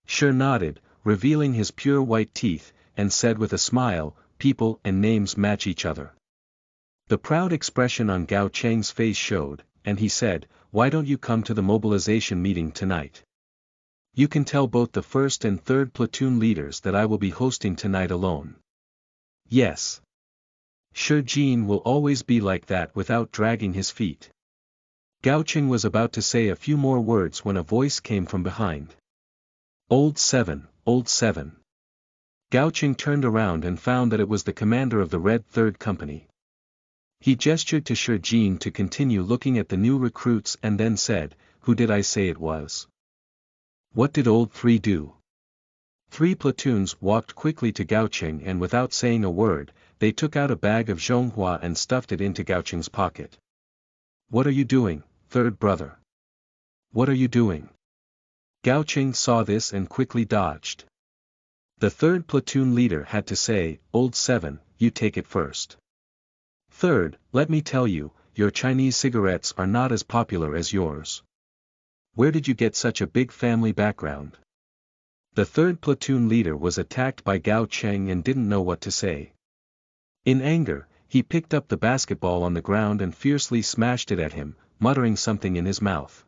[SPEAKER 1] Shi nodded, revealing his pure white teeth, and said with a smile, people and names match each other. The proud expression on Gao Cheng's face showed, and he said, why don't you come to the mobilization meeting tonight? You can tell both the 1st and 3rd platoon leaders that I will be hosting tonight alone. Yes. Shi Jin will always be like that without dragging his feet. Gao Cheng was about to say a few more words when a voice came from behind. Old 7, Old 7. Gao Cheng turned around and found that it was the commander of the Red 3rd Company. He gestured to Shi Jin to continue looking at the new recruits and then said, who did I say it was? What did Old 3 do? 3 platoons walked quickly to Gao Cheng and without saying a word, they took out a bag of zhonghua and stuffed it into Gao Cheng's pocket. What are you doing, 3rd brother? What are you doing? Gao Cheng saw this and quickly dodged. The 3rd platoon leader had to say, Old 7, you take it first. 3rd, let me tell you, your Chinese cigarettes are not as popular as yours. Where did you get such a big family background? The 3rd platoon leader was attacked by Gao Cheng and didn't know what to say. In anger, he picked up the basketball on the ground and fiercely smashed it at him, muttering something in his mouth.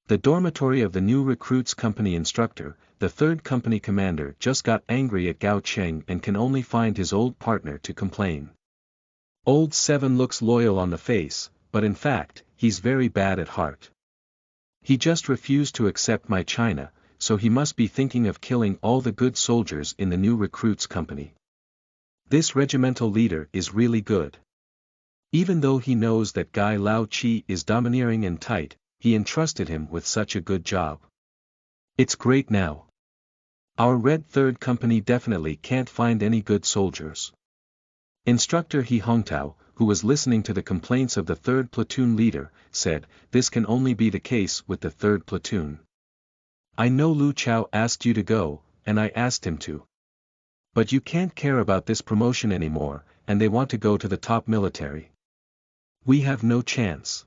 [SPEAKER 1] The dormitory of the new recruits company instructor, the 3rd company commander, just got angry at Gao Cheng and can only find his old partner to complain. Old 7 looks loyal on the face, but in fact, he's very bad at heart. He just refused to accept my China, so he must be thinking of killing all the good soldiers in the new recruits company. This regimental leader is really good. Even though he knows that Guy Lao Chi is domineering and tight, he entrusted him with such a good job. It's great now. Our Red 3rd Company definitely can't find any good soldiers. Instructor He Hongtao, who was listening to the complaints of the 3rd platoon leader, said, this can only be the case with the 3rd platoon. I know Lu Chao asked you to go, and I asked him to. But you can't care about this promotion anymore, and they want to go to the top military. We have no chance.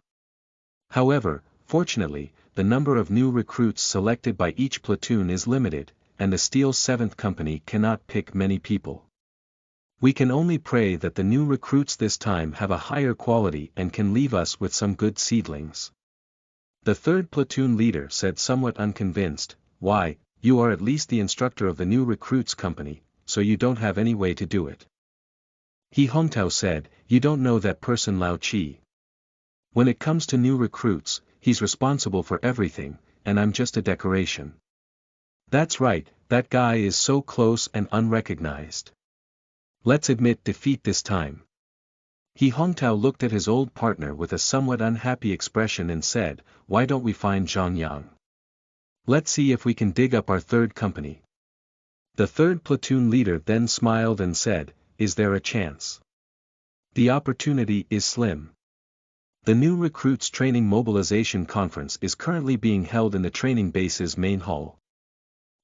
[SPEAKER 1] However, fortunately, the number of new recruits selected by each platoon is limited, and the Steel 7th Company cannot pick many people. We can only pray that the new recruits this time have a higher quality and can leave us with some good seedlings. The 3rd platoon leader said somewhat unconvinced, why, you are at least the instructor of the new recruits company, so you don't have any way to do it. He Hongtao said, you don't know that person Lao Chi. When it comes to new recruits, he's responsible for everything, and I'm just a decoration. That's right, that guy is so close and unrecognized. Let's admit defeat this time. He Hongtao looked at his old partner with a somewhat unhappy expression and said, why don't we find Zhang Yang? Let's see if we can dig up our 3rd company. The 3rd platoon leader then smiled and said, is there a chance? The opportunity is slim. The new recruits training mobilization conference is currently being held in the training base's main hall.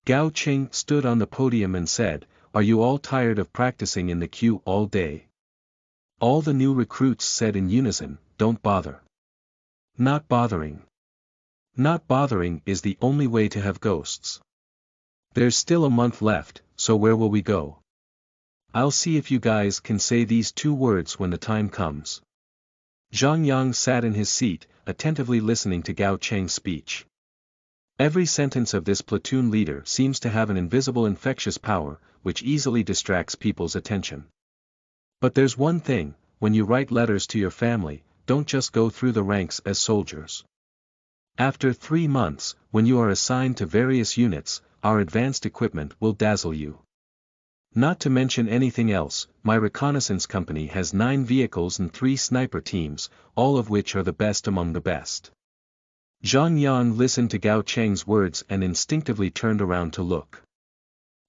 [SPEAKER 1] Gao Cheng stood on the podium and said, are you all tired of practicing in the queue all day? All the new recruits said in unison, don't bother. Not bothering. Not bothering is the only way to have ghosts. There's still a month left, so where will we go? I'll see if you guys can say these 2 words when the time comes. Zhang Yang sat in his seat, attentively listening to Gao Cheng's speech. Every sentence of this platoon leader seems to have an invisible infectious power, which easily distracts people's attention. But there's one thing, when you write letters to your family, don't just go through the ranks as soldiers. After 3 months, when you are assigned to various units, our advanced equipment will dazzle you. Not to mention anything else, my reconnaissance company has 9 vehicles and 3 sniper teams, all of which are the best among the best. Zhang Yang listened to Gao Cheng's words and instinctively turned around to look.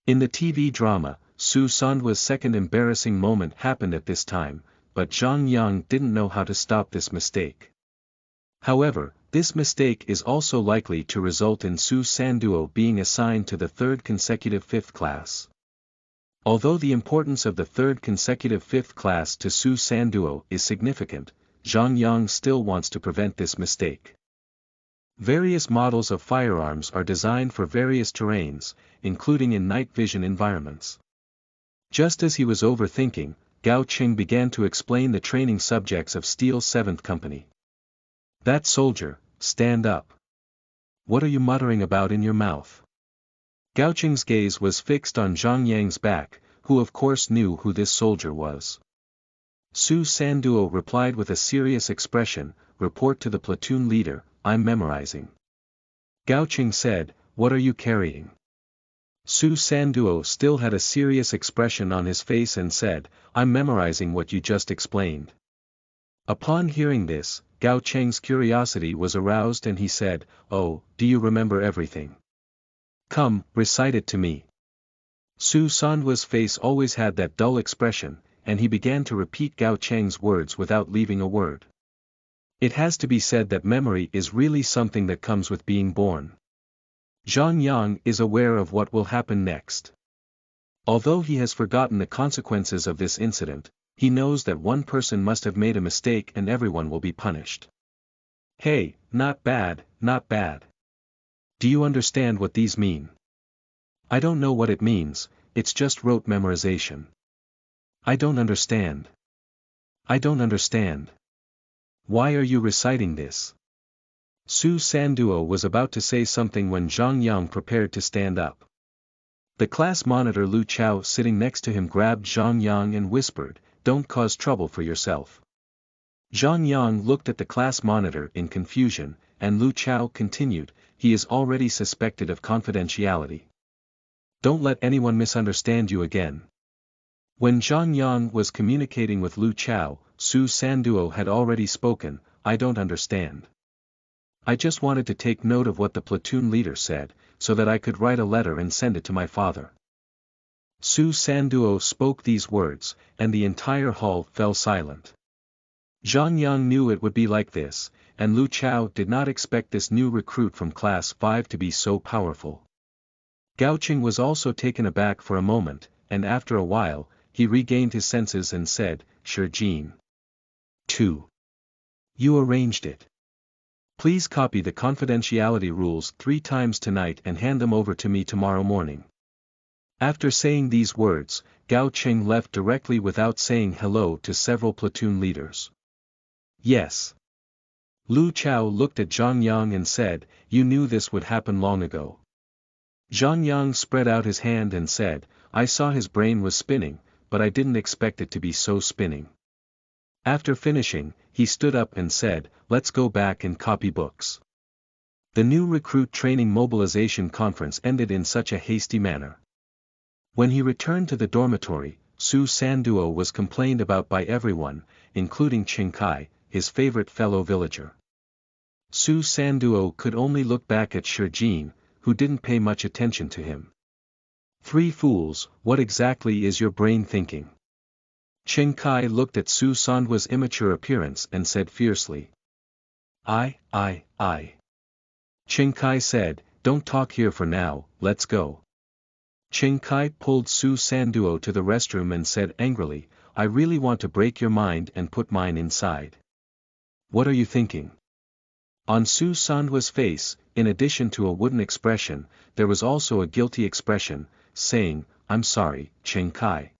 [SPEAKER 1] In the TV drama, Su Sandua's second embarrassing moment happened at this time, but Zhang Yang didn't know how to stop this mistake. However, this mistake is also likely to result in Su Sanduo being assigned to the 3rd consecutive 5th class. Although the importance of the 3rd consecutive 5th class to Su Sanduo is significant, Zhang Yang still wants to prevent this mistake. Various models of firearms are designed for various terrains, including in night vision environments. Just as he was overthinking, Gao Qing began to explain the training subjects of Steel 7th Company. That soldier, stand up. What are you muttering about in your mouth? Gao Qing's gaze was fixed on Zhang Yang's back, who of course knew who this soldier was. Su Sanduo replied with a serious expression, report to the platoon leader, I'm memorizing. Gao Qing said, what are you carrying? Su Sanduo still had a serious expression on his face and said, I'm memorizing what you just explained. Upon hearing this, Gao Cheng's curiosity was aroused and he said, oh, do you remember everything? Come, recite it to me. Su Sanduo's face always had that dull expression, and he began to repeat Gao Cheng's words without leaving a word. It has to be said that memory is really something that comes with being born. Zhang Yang is aware of what will happen next. Although he has forgotten the consequences of this incident, he knows that one person must have made a mistake and everyone will be punished. Hey, not bad, not bad. Do you understand what these mean? I don't know what it means, it's just rote memorization. I don't understand. I don't understand. Why are you reciting this? Su Sanduo was about to say something when Zhang Yang prepared to stand up. The class monitor Lu Chao sitting next to him grabbed Zhang Yang and whispered, don't cause trouble for yourself. Zhang Yang looked at the class monitor in confusion, and Lu Chao continued, he is already suspected of confidentiality. Don't let anyone misunderstand you again. When Zhang Yang was communicating with Lu Chao, Su Sanduo had already spoken, I don't understand. I just wanted to take note of what the platoon leader said, so that I could write a letter and send it to my father. Su Sanduo spoke these words, and the entire hall fell silent. Zhang Yang knew it would be like this, and Lu Chao did not expect this new recruit from Class 5 to be so powerful. Gao Qing was also taken aback for a moment, and after a while, he regained his senses and said, Sure Jin. 2. You arranged it. Please copy the confidentiality rules 3 times tonight and hand them over to me tomorrow morning. After saying these words, Gao Qing left directly without saying hello to several platoon leaders. Yes. Lu Chao looked at Zhang Yang and said, you knew this would happen long ago. Zhang Yang spread out his hand and said, I saw his brain was spinning, but I didn't expect it to be so spinning. After finishing, he stood up and said, let's go back and copy books. The new recruit training mobilization conference ended in such a hasty manner. When he returned to the dormitory, Su Sanduo was complained about by everyone, including Qing Kai, his favorite fellow villager. Su Sanduo could only look back at Shi Jin, who didn't pay much attention to him. 3 fools, what exactly is your brain thinking? Qing Kai looked at Su Sanduo's immature appearance and said fiercely. I. Qing Kai said, don't talk here for now, let's go. Qing Kai pulled Su Sanduo to the restroom and said angrily, I really want to break your mind and put mine inside. What are you thinking? On Su Sanduo's face, in addition to a wooden expression, there was also a guilty expression, saying, I'm sorry, Qing Kai.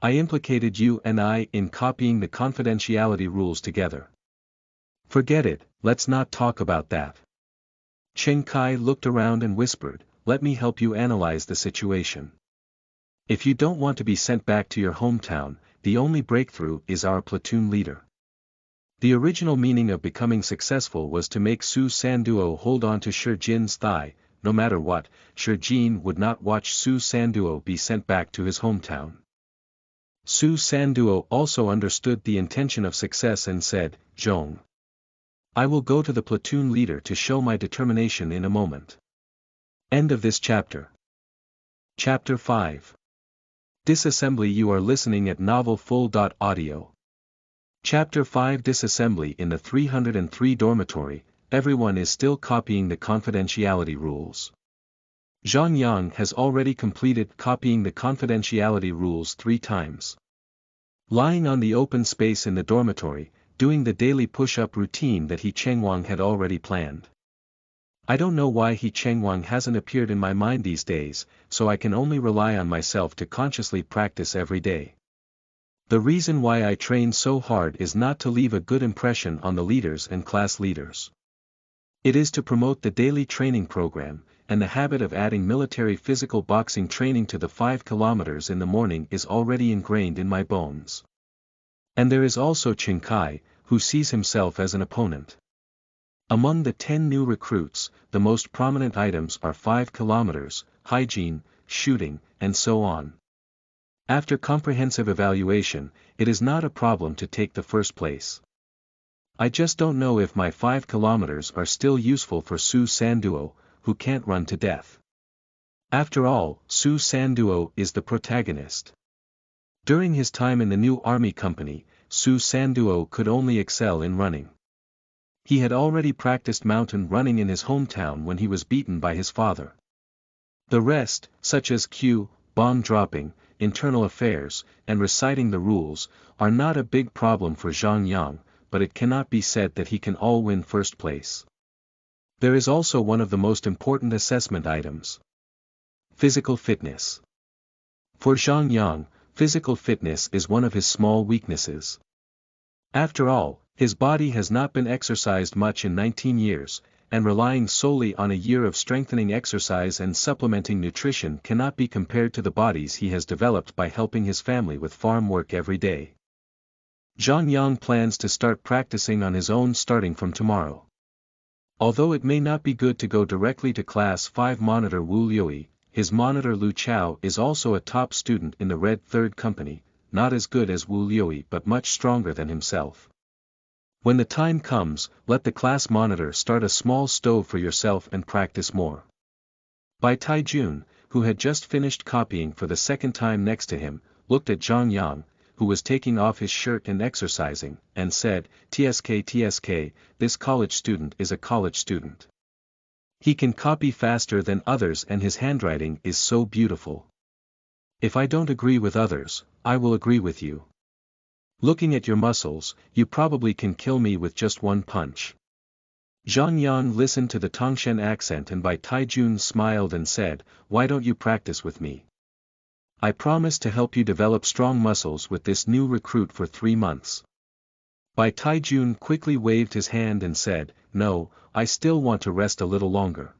[SPEAKER 1] I implicated you and I in copying the confidentiality rules together. Forget it, let's not talk about that. Qing Kai looked around and whispered, let me help you analyze the situation. If you don't want to be sent back to your hometown, the only breakthrough is our platoon leader. The original meaning of becoming successful was to make Su Sanduo hold on to Shi Jin's thigh, no matter what, Shi Jin would not watch Su Sanduo be sent back to his hometown. Su Sanduo also understood the intention of success and said, Zhong. I will go to the platoon leader to show my determination in a moment. End of this chapter. Chapter 5. Disassembly. You are listening at novelfull.audio. Chapter 5. Disassembly. In the 303 dormitory, everyone is still copying the confidentiality rules. Zhang Yang has already completed copying the confidentiality rules 3 times. Lying on the open space in the dormitory, doing the daily push-up routine that He Chengwang had already planned. I don't know why He Chengwang hasn't appeared in my mind these days, so I can only rely on myself to consciously practice every day. The reason why I train so hard is not to leave a good impression on the leaders and class leaders. It is to promote the daily training program, and the habit of adding military physical boxing training to the 5 kilometers in the morning is already ingrained in my bones. And there is also Ching Kai, who sees himself as an opponent. Among the 10 new recruits, the most prominent items are 5 kilometers, hygiene, shooting, and so on. After comprehensive evaluation, it is not a problem to take the first place. I just don't know if my 5 kilometers are still useful for Su Sanduo, who can't run to death. After all, Su Sanduo is the protagonist. During his time in the new army company, Su Sanduo could only excel in running. He had already practiced mountain running in his hometown when he was beaten by his father. The rest, such as bomb dropping, internal affairs, and reciting the rules, are not a big problem for Zhang Yang, but it cannot be said that he can all win first place. There is also one of the most important assessment items. Physical fitness. For Zhang Yang, physical fitness is one of his small weaknesses. After all, his body has not been exercised much in 19 years, and relying solely on a year of strengthening exercise and supplementing nutrition cannot be compared to the bodies he has developed by helping his family with farm work every day. Zhang Yang plans to start practicing on his own starting from tomorrow. Although it may not be good to go directly to Class 5 monitor Wu Liuyi, his monitor Lu Chao is also a top student in the Red 3rd Company, not as good as Wu Liuyi but much stronger than himself. When the time comes, let the class monitor start a small stove for yourself and practice more. Bai Taijun, who had just finished copying for the second time next to him, looked at Zhang Yang, who was taking off his shirt and exercising, and said, "TSK, this college student is a college student. He can copy faster than others and his handwriting is so beautiful. If I don't agree with others, I will agree with you. Looking at your muscles, you probably can kill me with just one punch." Zhang Yang listened to the Tangshan accent and Bai Taijun smiled and said, "Why don't you practice with me? I promise to help you develop strong muscles with this new recruit for 3 months." Bai Taijun quickly waved his hand and said, "No, I still want to rest a little longer."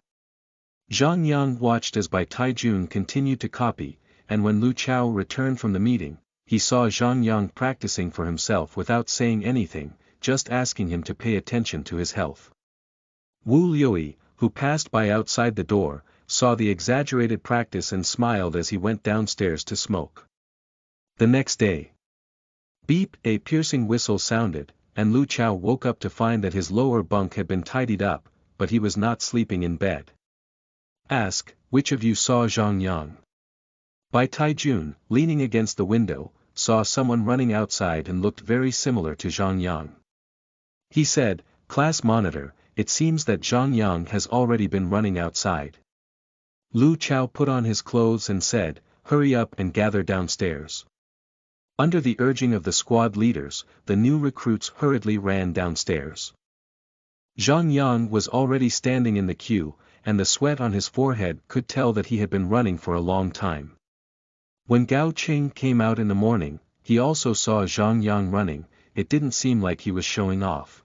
[SPEAKER 1] Zhang Yang watched as Bai Taijun continued to copy, and when Lu Chao returned from the meeting, he saw Zhang Yang practicing for himself without saying anything, just asking him to pay attention to his health. Wu Liuyi, who passed by outside the door, saw the exaggerated practice and smiled as he went downstairs to smoke. The next day. Beep! A piercing whistle sounded, and Lu Chao woke up to find that his lower bunk had been tidied up, but he was not sleeping in bed. "Ask, which of you saw Zhang Yang?" Bai Taijun, leaning against the window, saw someone running outside and looked very similar to Zhang Yang. He said, "Class monitor, it seems that Zhang Yang has already been running outside." Lu Chao put on his clothes and said, "Hurry up and gather downstairs." Under the urging of the squad leaders, the new recruits hurriedly ran downstairs. Zhang Yang was already standing in the queue, and the sweat on his forehead could tell that he had been running for a long time. When Gao Qing came out in the morning, he also saw Zhang Yang running. It didn't seem like he was showing off.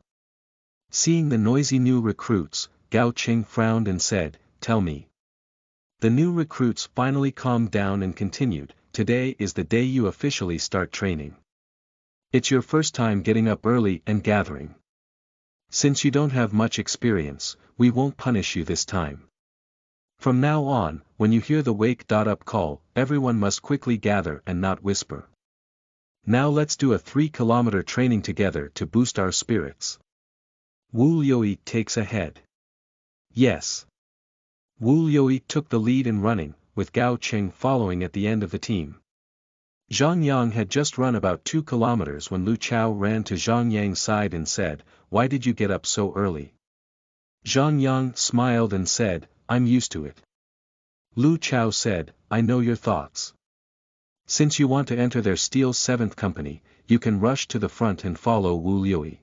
[SPEAKER 1] Seeing the noisy new recruits, Gao Qing frowned and said, "Tell me." The new recruits finally calmed down and continued, "Today is the day you officially start training. It's your first time getting up early and gathering. Since you don't have much experience, we won't punish you this time. From now on, when you hear the wake-up call, everyone must quickly gather and not whisper. Now let's do a 3-kilometer training together to boost our spirits. Wu Liuyi takes ahead." Yes. Wu Liuyi took the lead in running, with Gao Qing following at the end of the team. Zhang Yang had just run about 2 kilometers when Lu Chao ran to Zhang Yang's side and said, "Why did you get up so early?" Zhang Yang smiled and said, "I'm used to it." Lu Chao said, "I know your thoughts. Since you want to enter their Steel 7th Company, you can rush to the front and follow Wu Liuyi."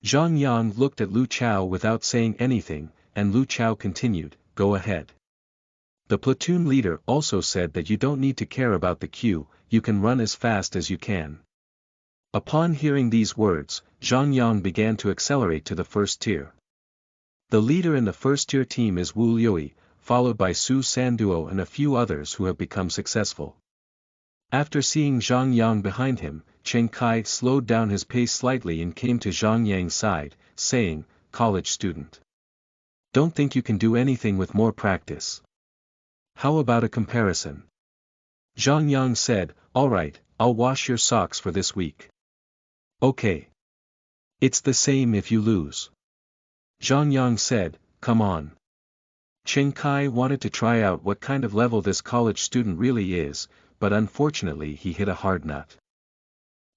[SPEAKER 1] Zhang Yang looked at Lu Chao without saying anything, and Lu Chao continued, "Go ahead." The platoon leader also said that you don't need to care about the queue, you can run as fast as you can. Upon hearing these words, Zhang Yang began to accelerate to the first tier. The leader in the first-tier team is Wu Liuyi, followed by Su Sanduo and a few others who have become successful. After seeing Zhang Yang behind him, Chen Kai slowed down his pace slightly and came to Zhang Yang's side, saying, "College student. Don't think you can do anything with more practice. How about a comparison?" Zhang Yang said, "Alright, I'll wash your socks for this week." "Okay. It's the same if you lose." Zhang Yang said, "Come on." Chen Kai wanted to try out what kind of level this college student really is, but unfortunately he hit a hard nut.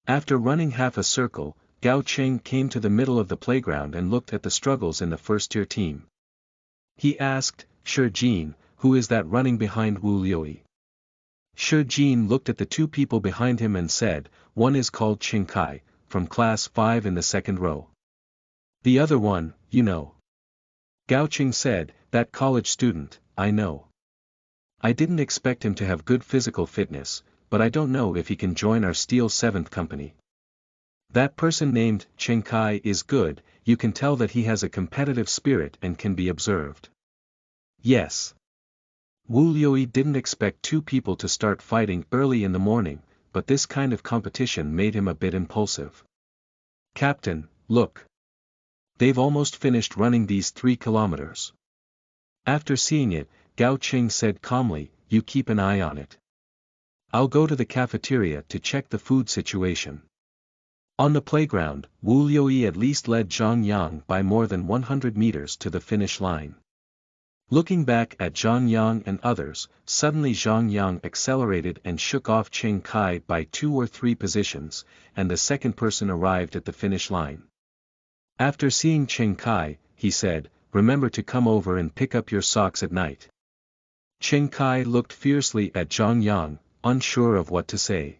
[SPEAKER 1] After running half a circle, Gao Cheng came to the middle of the playground and looked at the struggles in the first-tier team. He asked, "Shi Jin, who is that running behind Wu Liuyi?" Shi Jin looked at the two people behind him and said, "One is called Chen Kai, from class 5 in the second row. The other one, you know." Gao Cheng said, "That college student, I know. I didn't expect him to have good physical fitness, but I don't know if he can join our Steel 7th Company. That person named Chen Kai is good, you can tell that he has a competitive spirit and can be observed." Yes. Wu Liuyi didn't expect two people to start fighting early in the morning, but this kind of competition made him a bit impulsive. "Captain, look. They've almost finished running these 3 kilometers. After seeing it, Gao Cheng said calmly, "You keep an eye on it. I'll go to the cafeteria to check the food situation." On the playground, Wu Liuyi at least led Zhang Yang by more than 100 meters to the finish line. Looking back at Zhang Yang and others, suddenly Zhang Yang accelerated and shook off Chen Kai by 2 or 3 positions, and the second person arrived at the finish line. After seeing Chen Kai, he said, "Remember to come over and pick up your socks at night." Chen Kai looked fiercely at Zhang Yang, unsure of what to say.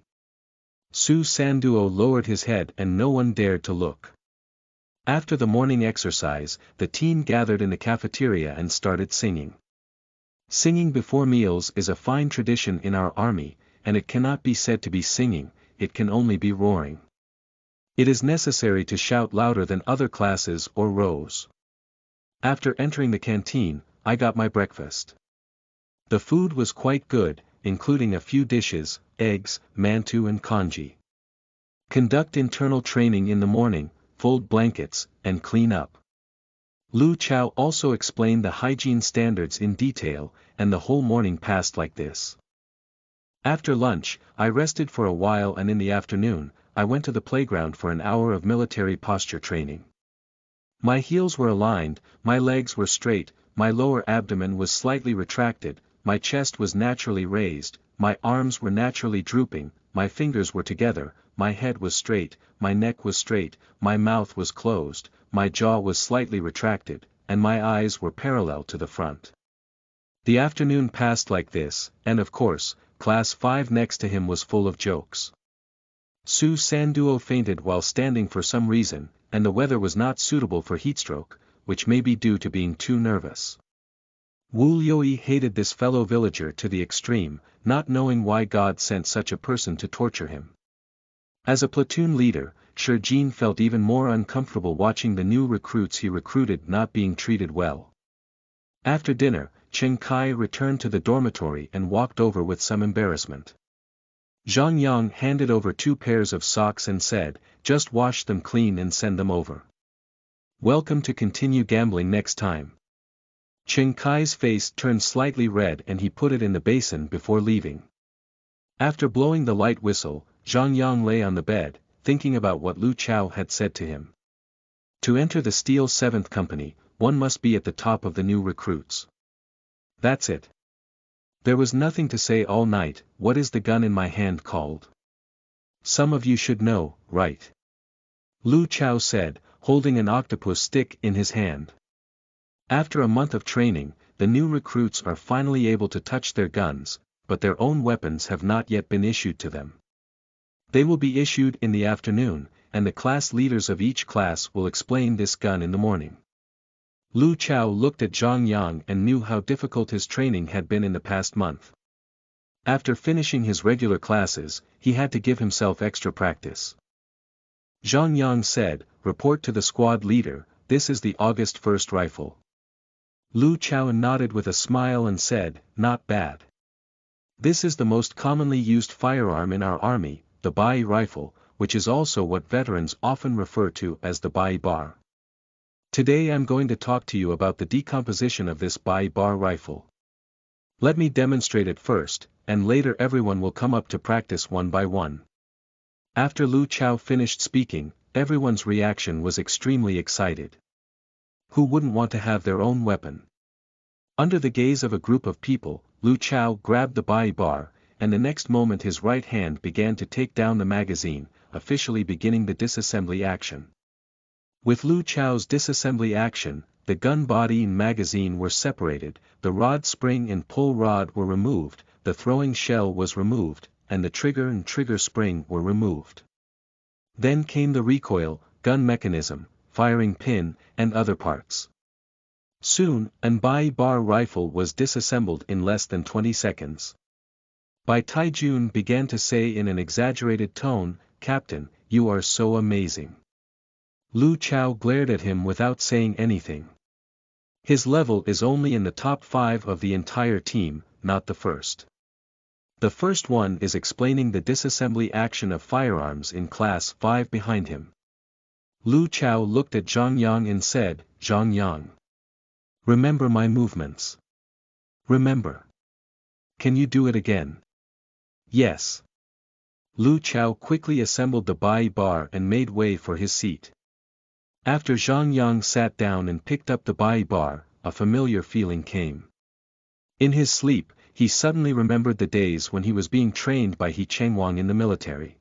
[SPEAKER 1] Su Sanduo lowered his head and no one dared to look. After the morning exercise, the team gathered in the cafeteria and started singing. Singing before meals is a fine tradition in our army, and it cannot be said to be singing, it can only be roaring. It is necessary to shout louder than other classes or rows. After entering the canteen, I got my breakfast. The food was quite good, including a few dishes, eggs, mantu and congee. Conduct internal training in the morning, fold blankets, and clean up. Lu Chao also explained the hygiene standards in detail, and the whole morning passed like this. After lunch, I rested for a while and in the afternoon, I went to the playground for an hour of military posture training. My heels were aligned, my legs were straight, my lower abdomen was slightly retracted, my chest was naturally raised, my arms were naturally drooping, my fingers were together, my head was straight, my neck was straight, my mouth was closed, my jaw was slightly retracted, and my eyes were parallel to the front. The afternoon passed like this, and of course, class 5 next to him was full of jokes. Su Sanduo fainted while standing for some reason, and the weather was not suitable for heatstroke, which may be due to being too nervous. Wu Liuyi hated this fellow villager to the extreme, not knowing why God sent such a person to torture him. As a platoon leader, Shi Jin felt even more uncomfortable watching the new recruits he recruited not being treated well. After dinner, Chen Kai returned to the dormitory and walked over with some embarrassment. Zhang Yang handed over 2 pairs of socks and said, "Just wash them clean and send them over. Welcome to continue gambling next time." Chen Kai's face turned slightly red and he put it in the basin before leaving. After blowing the light whistle, Zhang Yang lay on the bed, thinking about what Lu Chao had said to him. To enter the Steel 7th Company, one must be at the top of the new recruits. That's it. There was nothing to say all night. What is the gun in my hand called? Some of you should know, right? Lu Chao said, holding an octopus stick in his hand. After a month of training, the new recruits are finally able to touch their guns, but their own weapons have not yet been issued to them. They will be issued in the afternoon, and the class leaders of each class will explain this gun in the morning. Lu Chao looked at Zhang Yang and knew how difficult his training had been in the past month. After finishing his regular classes, he had to give himself extra practice. Zhang Yang said, "Report to the squad leader, this is the August 1st rifle." Lu Chao nodded with a smile and said, "Not bad. This is the most commonly used firearm in our army, the Bai rifle, which is also what veterans often refer to as the Bai bar. Today I'm going to talk to you about the decomposition of this Bai bar rifle. Let me demonstrate it first, and later everyone will come up to practice one by one." After Lu Chao finished speaking, everyone's reaction was extremely excited. Who wouldn't want to have their own weapon? Under the gaze of a group of people, Lu Chao grabbed the Bai bar, and the next moment his right hand began to take down the magazine, officially beginning the disassembly action. With Lu Chao's disassembly action, the gun body and magazine were separated, the rod spring and pull rod were removed, the throwing shell was removed, and the trigger and trigger spring were removed. Then came the recoil, gun mechanism, firing pin, and other parts. Soon, an Bai bar rifle was disassembled in less than 20 seconds. Bai Taijun began to say in an exaggerated tone, "Captain, you are so amazing." Lu Chao glared at him without saying anything. His level is only in the top 5 of the entire team, not the first. The first one is explaining the disassembly action of firearms in Class 5 behind him. Lu Chao looked at Zhang Yang and said, "Zhang Yang. Remember my movements. Remember. Can you do it again?" "Yes." Lu Chao quickly assembled the Bai bar and made way for his seat. After Zhang Yang sat down and picked up the Bai bar, a familiar feeling came. In his sleep, he suddenly remembered the days when he was being trained by He Chengwang in the military.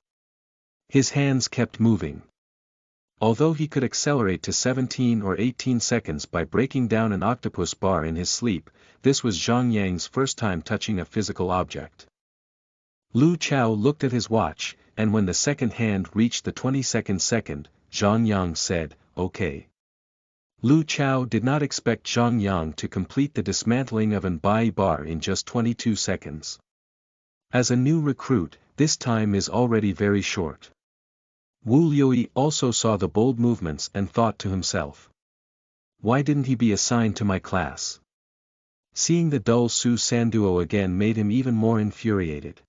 [SPEAKER 1] His hands kept moving. Although he could accelerate to 17 or 18 seconds by breaking down an octopus bar in his sleep, this was Zhang Yang's first time touching a physical object. Lu Chao looked at his watch, and when the second hand reached the 22nd second, Zhang Yang said, "Okay." Lu Chao did not expect Zhang Yang to complete the dismantling of an Bai bar in just 22 seconds. As a new recruit, this time is already very short. Wu Liuyi also saw the bold movements and thought to himself, "Why didn't he be assigned to my class?" Seeing the dull Su Sanduo again made him even more infuriated.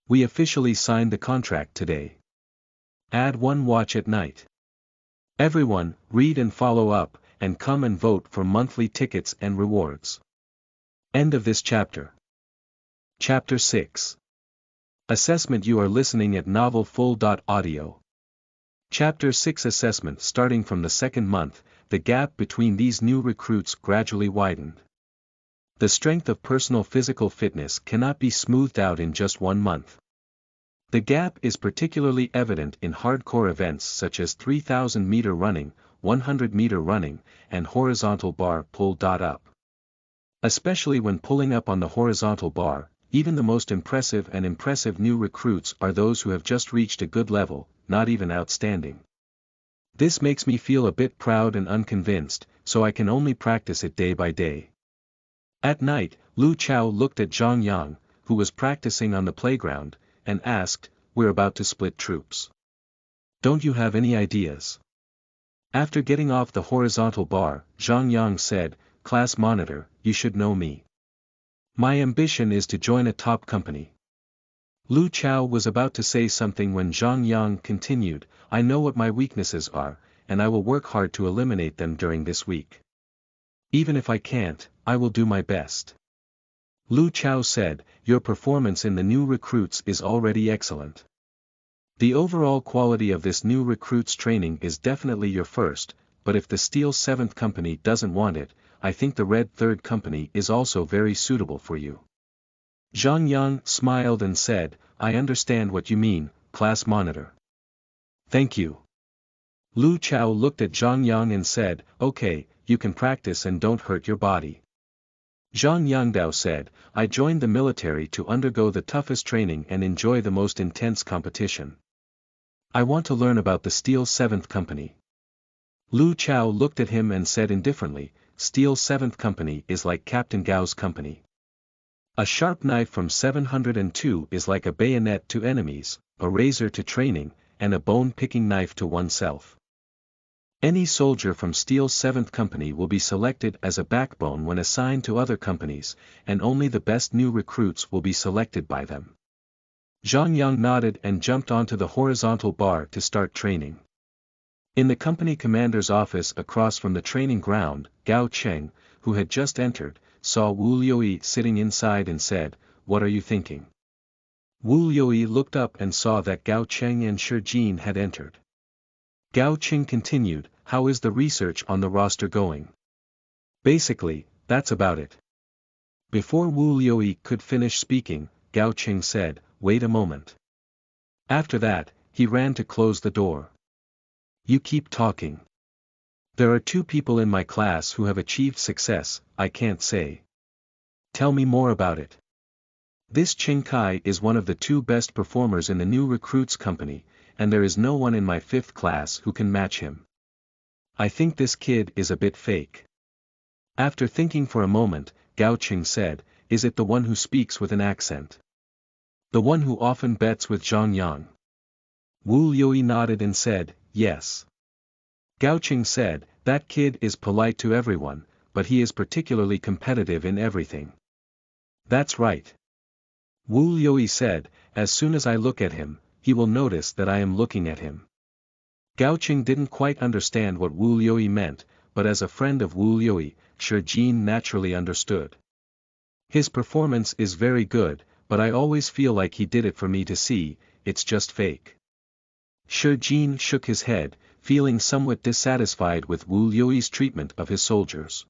[SPEAKER 1] "We officially signed the contract today. Add 1 watch at night. Everyone, read and follow up, and come and vote for monthly tickets and rewards." End of this chapter. Chapter 6. Assessment. You are listening at novelfull.audio. Chapter 6 Assessment. Starting from the second month, the gap between these new recruits gradually widened. The strength of personal physical fitness cannot be smoothed out in just 1 month. The gap is particularly evident in hardcore events such as 3,000-meter running, 100-meter running, and horizontal bar pull-up. Especially when pulling up on the horizontal bar, even the most impressive new recruits are those who have just reached a good level, not even outstanding. This makes me feel a bit proud and unconvinced, so I can only practice it day by day. At night, Lu Chao looked at Zhang Yang, who was practicing on the playground, and asked, "We're about to split troops. Don't you have any ideas?" After getting off the horizontal bar, Zhang Yang said, "Class monitor, you should know me. My ambition is to join a top company." Lu Chao was about to say something when Zhang Yang continued, "I know what my weaknesses are, and I will work hard to eliminate them during this week. Even if I can't, I will do my best." Lu Chao said, "Your performance in the new recruits is already excellent. The overall quality of this new recruits training is definitely your first, but if the Steel 7th Company doesn't want it, I think the Red 3rd Company is also very suitable for you." Zhang Yang smiled and said, "I understand what you mean, class monitor. Thank you." Lu Chao looked at Zhang Yang and said, "Okay, you can practice and don't hurt your body." Zhang Yangdao said, "I joined the military to undergo the toughest training and enjoy the most intense competition. I want to learn about the Steel 7th Company. Lu Chao looked at him and said indifferently, Steel 7th Company is like Captain Gao's company. A sharp knife from 702 is like a bayonet to enemies, a razor to training, and a bone-picking knife to oneself. Any soldier from Steel 7th Company will be selected as a backbone when assigned to other companies, and only the best new recruits will be selected by them. Zhang Yang nodded and jumped onto the horizontal bar to start training. In the company commander's office across from the training ground, Gao Cheng, who had just entered, saw Wu Liuyi sitting inside and said, "What are you thinking?" Wu Liuyi looked up and saw that Gao Cheng and Shi Jin had entered. Gao Cheng continued, "How is the research on the roster going?" "Basically, that's about it." Before Wu Liuyi could finish speaking, Gao Cheng said, "Wait a moment." After that, he ran to close the door. "You keep talking. There are 2 people in my class who have achieved success, I can't say. Tell me more about it." "This Cheng Kai is one of the 2 best performers in the new recruits company, and there is no one in my 5th class who can match him. I think this kid is a bit fake." After thinking for a moment, Gao Cheng said, "Is it the one who speaks with an accent? The one who often bets with Zhang Yang?" Wu Liuyi nodded and said, "Yes." Gao Cheng said, "That kid is polite to everyone, but he is particularly competitive in everything." "That's right." Wu Liuyi said, "As soon as I look at him, he will notice that I am looking at him." Gao Cheng didn't quite understand what Wu Liuyi meant, but as a friend of Wu Liuyi, Shi Jin naturally understood. "His performance is very good, but I always feel like he did it for me to see, it's just fake." Shi Jin shook his head, feeling somewhat dissatisfied with Wu Liuyi's treatment of his soldiers.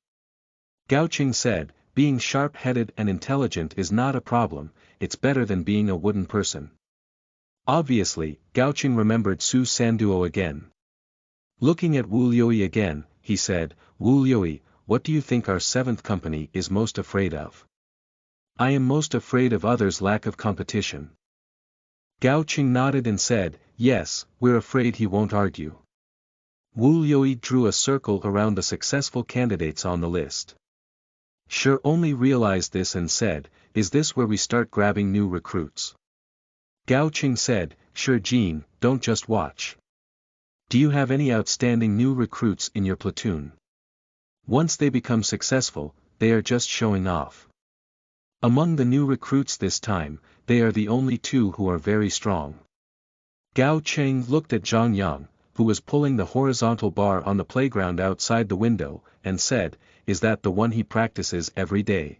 [SPEAKER 1] Gao Cheng said, "Being sharp-headed and intelligent is not a problem, it's better than being a wooden person." Obviously, Gao Cheng remembered Su Sanduo again. Looking at Wu Liuyi again, he said, "Wu Liuyi, what do you think our 7th Company is most afraid of?" "I am most afraid of others' lack of competition." Gao Cheng nodded and said, "Yes, we're afraid he won't argue." Wu Liuyi drew a circle around the successful candidates on the list. Shi only realized this and said, "Is this where we start grabbing new recruits?" Gao Cheng said, "Shi Jin, don't just watch. Do you have any outstanding new recruits in your platoon? Once they become successful, they are just showing off. Among the new recruits this time, they are the only 2 who are very strong." Gao Cheng looked at Zhang Yang, who was pulling the horizontal bar on the playground outside the window, and said, "Is that the one he practices every day?"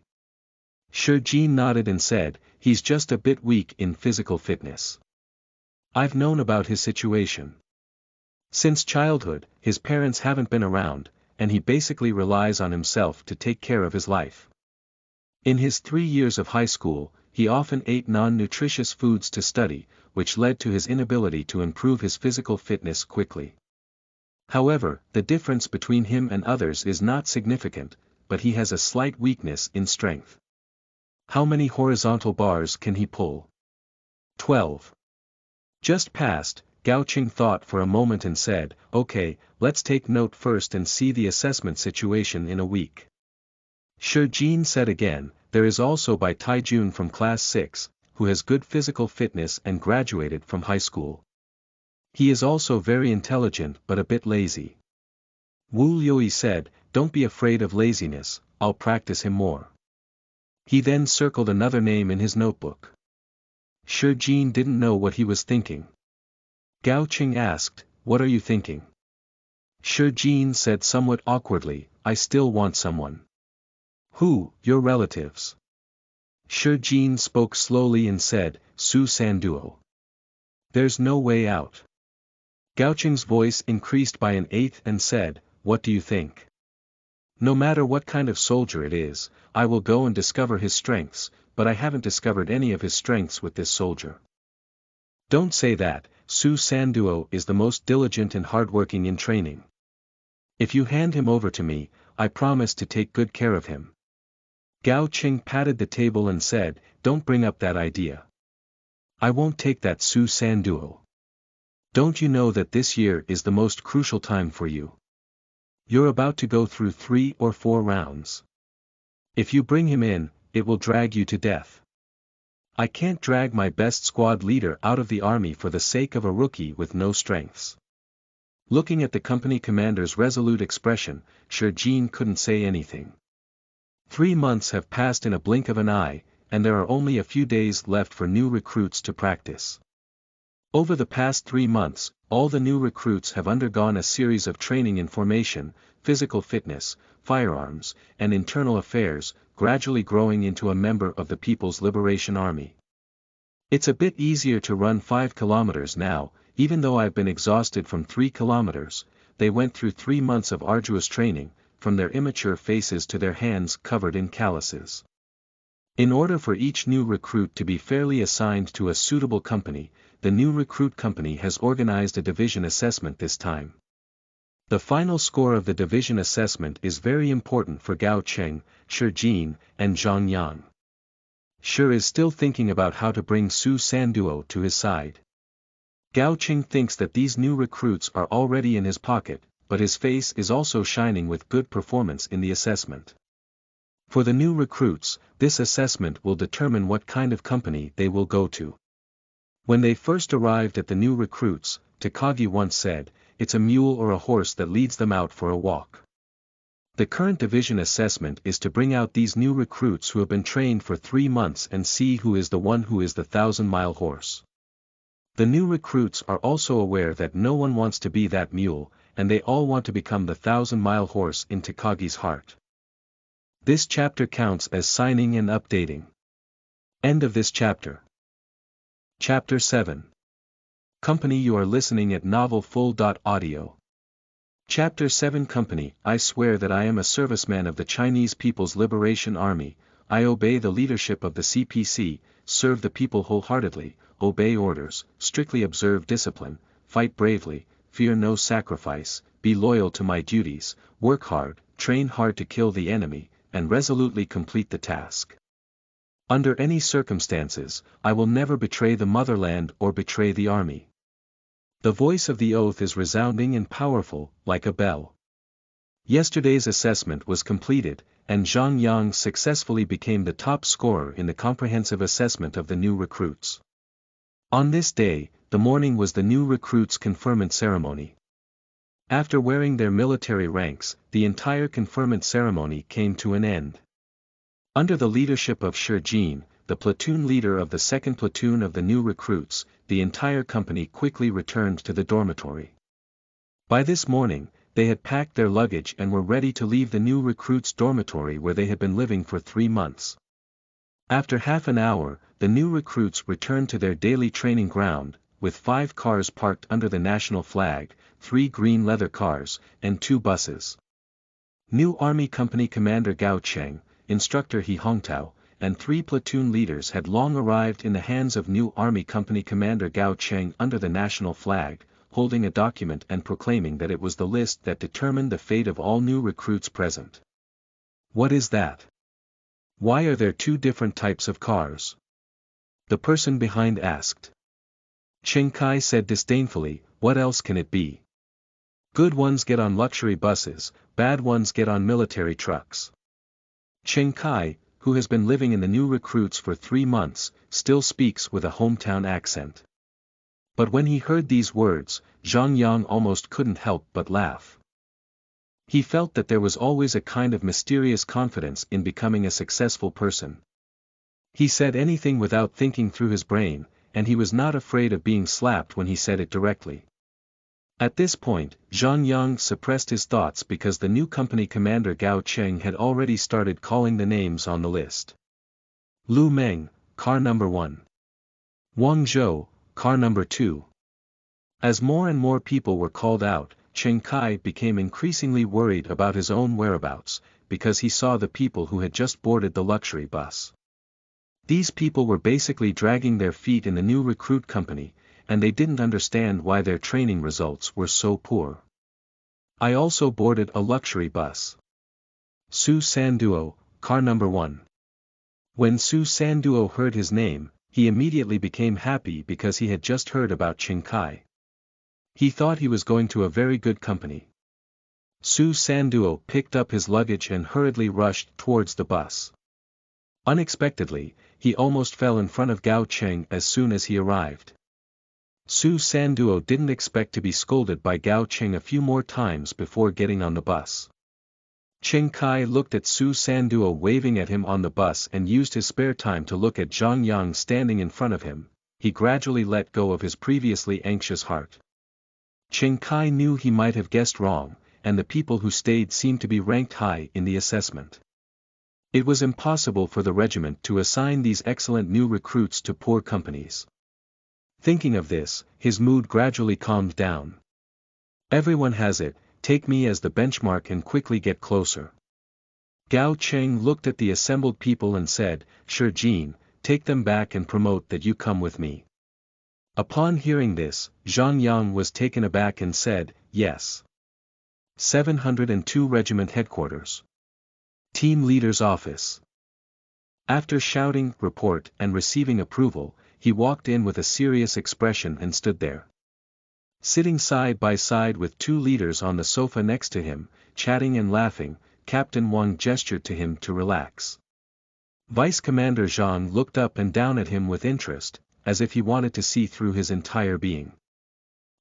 [SPEAKER 1] Shi Jin nodded and said, "He's just a bit weak in physical fitness. I've known about his situation. Since childhood, his parents haven't been around, and he basically relies on himself to take care of his life. In his 3 years of high school, he often ate non-nutritious foods to study, which led to his inability to improve his physical fitness quickly. However, the difference between him and others is not significant, but he has a slight weakness in strength." "How many horizontal bars can he pull?" 12. Just passed, Gao Cheng thought for a moment and said, "Okay, let's take note first and see the assessment situation in a week." Shi Jin said again, "There is also Bai Taijun from class 6, who has good physical fitness and graduated from high school. He is also very intelligent but a bit lazy." Wu Liuyi said, "Don't be afraid of laziness, I'll practice him more." He then circled another name in his notebook. Shi Jin didn't know what he was thinking. Gao Cheng asked, "What are you thinking?" Shi Jin said somewhat awkwardly, "I still want someone." "Who, your relatives?" Shi Jin spoke slowly and said, "Su Sanduo." "There's no way out." Gao Cheng's voice increased by an eighth and said, "What do you think?" "No matter what kind of soldier it is, I will go and discover his strengths, but I haven't discovered any of his strengths with this soldier." "Don't say that, Su Sanduo is the most diligent and hardworking in training. If you hand him over to me, I promise to take good care of him." Gao Cheng patted the table and said, "Don't bring up that idea. I won't take that Su Sanduo. Don't you know that this year is the most crucial time for you? You're about to go through 3 or 4 rounds. If you bring him in, it will drag you to death. I can't drag my best squad leader out of the army for the sake of a rookie with no strengths. Looking at the company commander's resolute expression, Shurjin couldn't say anything. 3 months have passed in a blink of an eye, and there are only a few days left for new recruits to practice. Over the past 3 months, all the new recruits have undergone a series of training in formation, physical fitness, firearms, and internal affairs, gradually growing into a member of the People's Liberation Army. It's a bit easier to run 5 kilometers now, even though I've been exhausted from 3 kilometers. They went through 3 months of arduous training, from their immature faces to their hands covered in calluses. In order for each new recruit to be fairly assigned to a suitable company, the new recruit company has organized a division assessment this time. The final score of the division assessment is very important for Gao Cheng, Shurjin, and Zhang Yang. Shur is still thinking about how to bring Su Sanduo to his side. Gao Cheng thinks that these new recruits are already in his pocket, but his face is also shining with good performance in the assessment. For the new recruits, this assessment will determine what kind of company they will go to. When they first arrived at the new recruits, Takagi once said, "It's a mule or a horse that leads them out for a walk." The current division assessment is to bring out these new recruits who have been trained for 3 months and see who is the one who is the 1,000-mile horse. The new recruits are also aware that no one wants to be that mule, and they all want to become the 1,000-mile horse in Takagi's heart. This chapter counts as signing and updating. End of this chapter. Chapter 7. Company. You are listening at novelfull.audio. Chapter 7. Company. I swear that I am a serviceman of the Chinese People's Liberation Army. I obey the leadership of the CPC, serve the people wholeheartedly, obey orders, strictly observe discipline, fight bravely, fear no sacrifice, be loyal to my duties, work hard, train hard to kill the enemy, and resolutely complete the task. Under any circumstances, I will never betray the motherland or betray the army. The voice of the oath is resounding and powerful, like a bell. Yesterday's assessment was completed, and Zhang Yang successfully became the top scorer in the comprehensive assessment of the new recruits. On this day, the morning was the new recruits' conferment ceremony. After wearing their military ranks, the entire conferment ceremony came to an end. Under the leadership of Shurjin, the platoon leader of the 2nd platoon of the new recruits, the entire company quickly returned to the dormitory. By this morning, they had packed their luggage and were ready to leave the new recruits' dormitory where they had been living for 3 months. After half an hour, the new recruits returned to their daily training ground, with 5 cars parked under the national flag, 3 green leather cars, and 2 buses. New Army Company Commander Gao Cheng, Instructor He Hongtao, and 3 platoon leaders had long arrived in the hands of New Army Company Commander Gao Cheng under the national flag, holding a document and proclaiming that it was the list that determined the fate of all new recruits present. What is that? Why are there 2 different types of cars? The person behind asked. Chen Kai said disdainfully, what else can it be? Good ones get on luxury buses, bad ones get on military trucks. Chen Kai, who has been living in the new recruits for 3 months, still speaks with a hometown accent. But when he heard these words, Zhang Yang almost couldn't help but laugh. He felt that there was always a kind of mysterious confidence in becoming a successful person. He said anything without thinking through his brain, and he was not afraid of being slapped when he said it directly. At this point, Zhang Yang suppressed his thoughts because the new company commander Gao Cheng had already started calling the names on the list. Lu Meng, car number 1. Wang Zhou, car number 2. As more and more people were called out, Chen Kai became increasingly worried about his own whereabouts, because he saw the people who had just boarded the luxury bus. These people were basically dragging their feet in the new recruit company, and they didn't understand why their training results were so poor. I also boarded a luxury bus. Su Sanduo, car number 1. When Su Sanduo heard his name, he immediately became happy because he had just heard about Chen Kai. He thought he was going to a very good company. Su Sanduo picked up his luggage and hurriedly rushed towards the bus. Unexpectedly, he almost fell in front of Gao Cheng as soon as he arrived. Su Sanduo didn't expect to be scolded by Gao Cheng a few more times before getting on the bus. Cheng Kai looked at Su Sanduo waving at him on the bus and used his spare time to look at Zhang Yang standing in front of him. He gradually let go of his previously anxious heart. Cheng Kai knew he might have guessed wrong, and the people who stayed seemed to be ranked high in the assessment. It was impossible for the regiment to assign these excellent new recruits to poor companies. Thinking of this, his mood gradually calmed down. Everyone has it, take me as the benchmark and quickly get closer. Gao Cheng looked at the assembled people and said, "Sure Jean, take them back and promote that you come with me." Upon hearing this, Zhang Yang was taken aback and said, "Yes." 702 Regiment Headquarters. Team Leader's Office. After shouting, "Report," and receiving approval, he walked in with a serious expression and stood there. Sitting side by side with two leaders on the sofa next to him, chatting and laughing, Captain Wang gestured to him to relax. Vice Commander Zhang looked up and down at him with interest, as if he wanted to see through his entire being.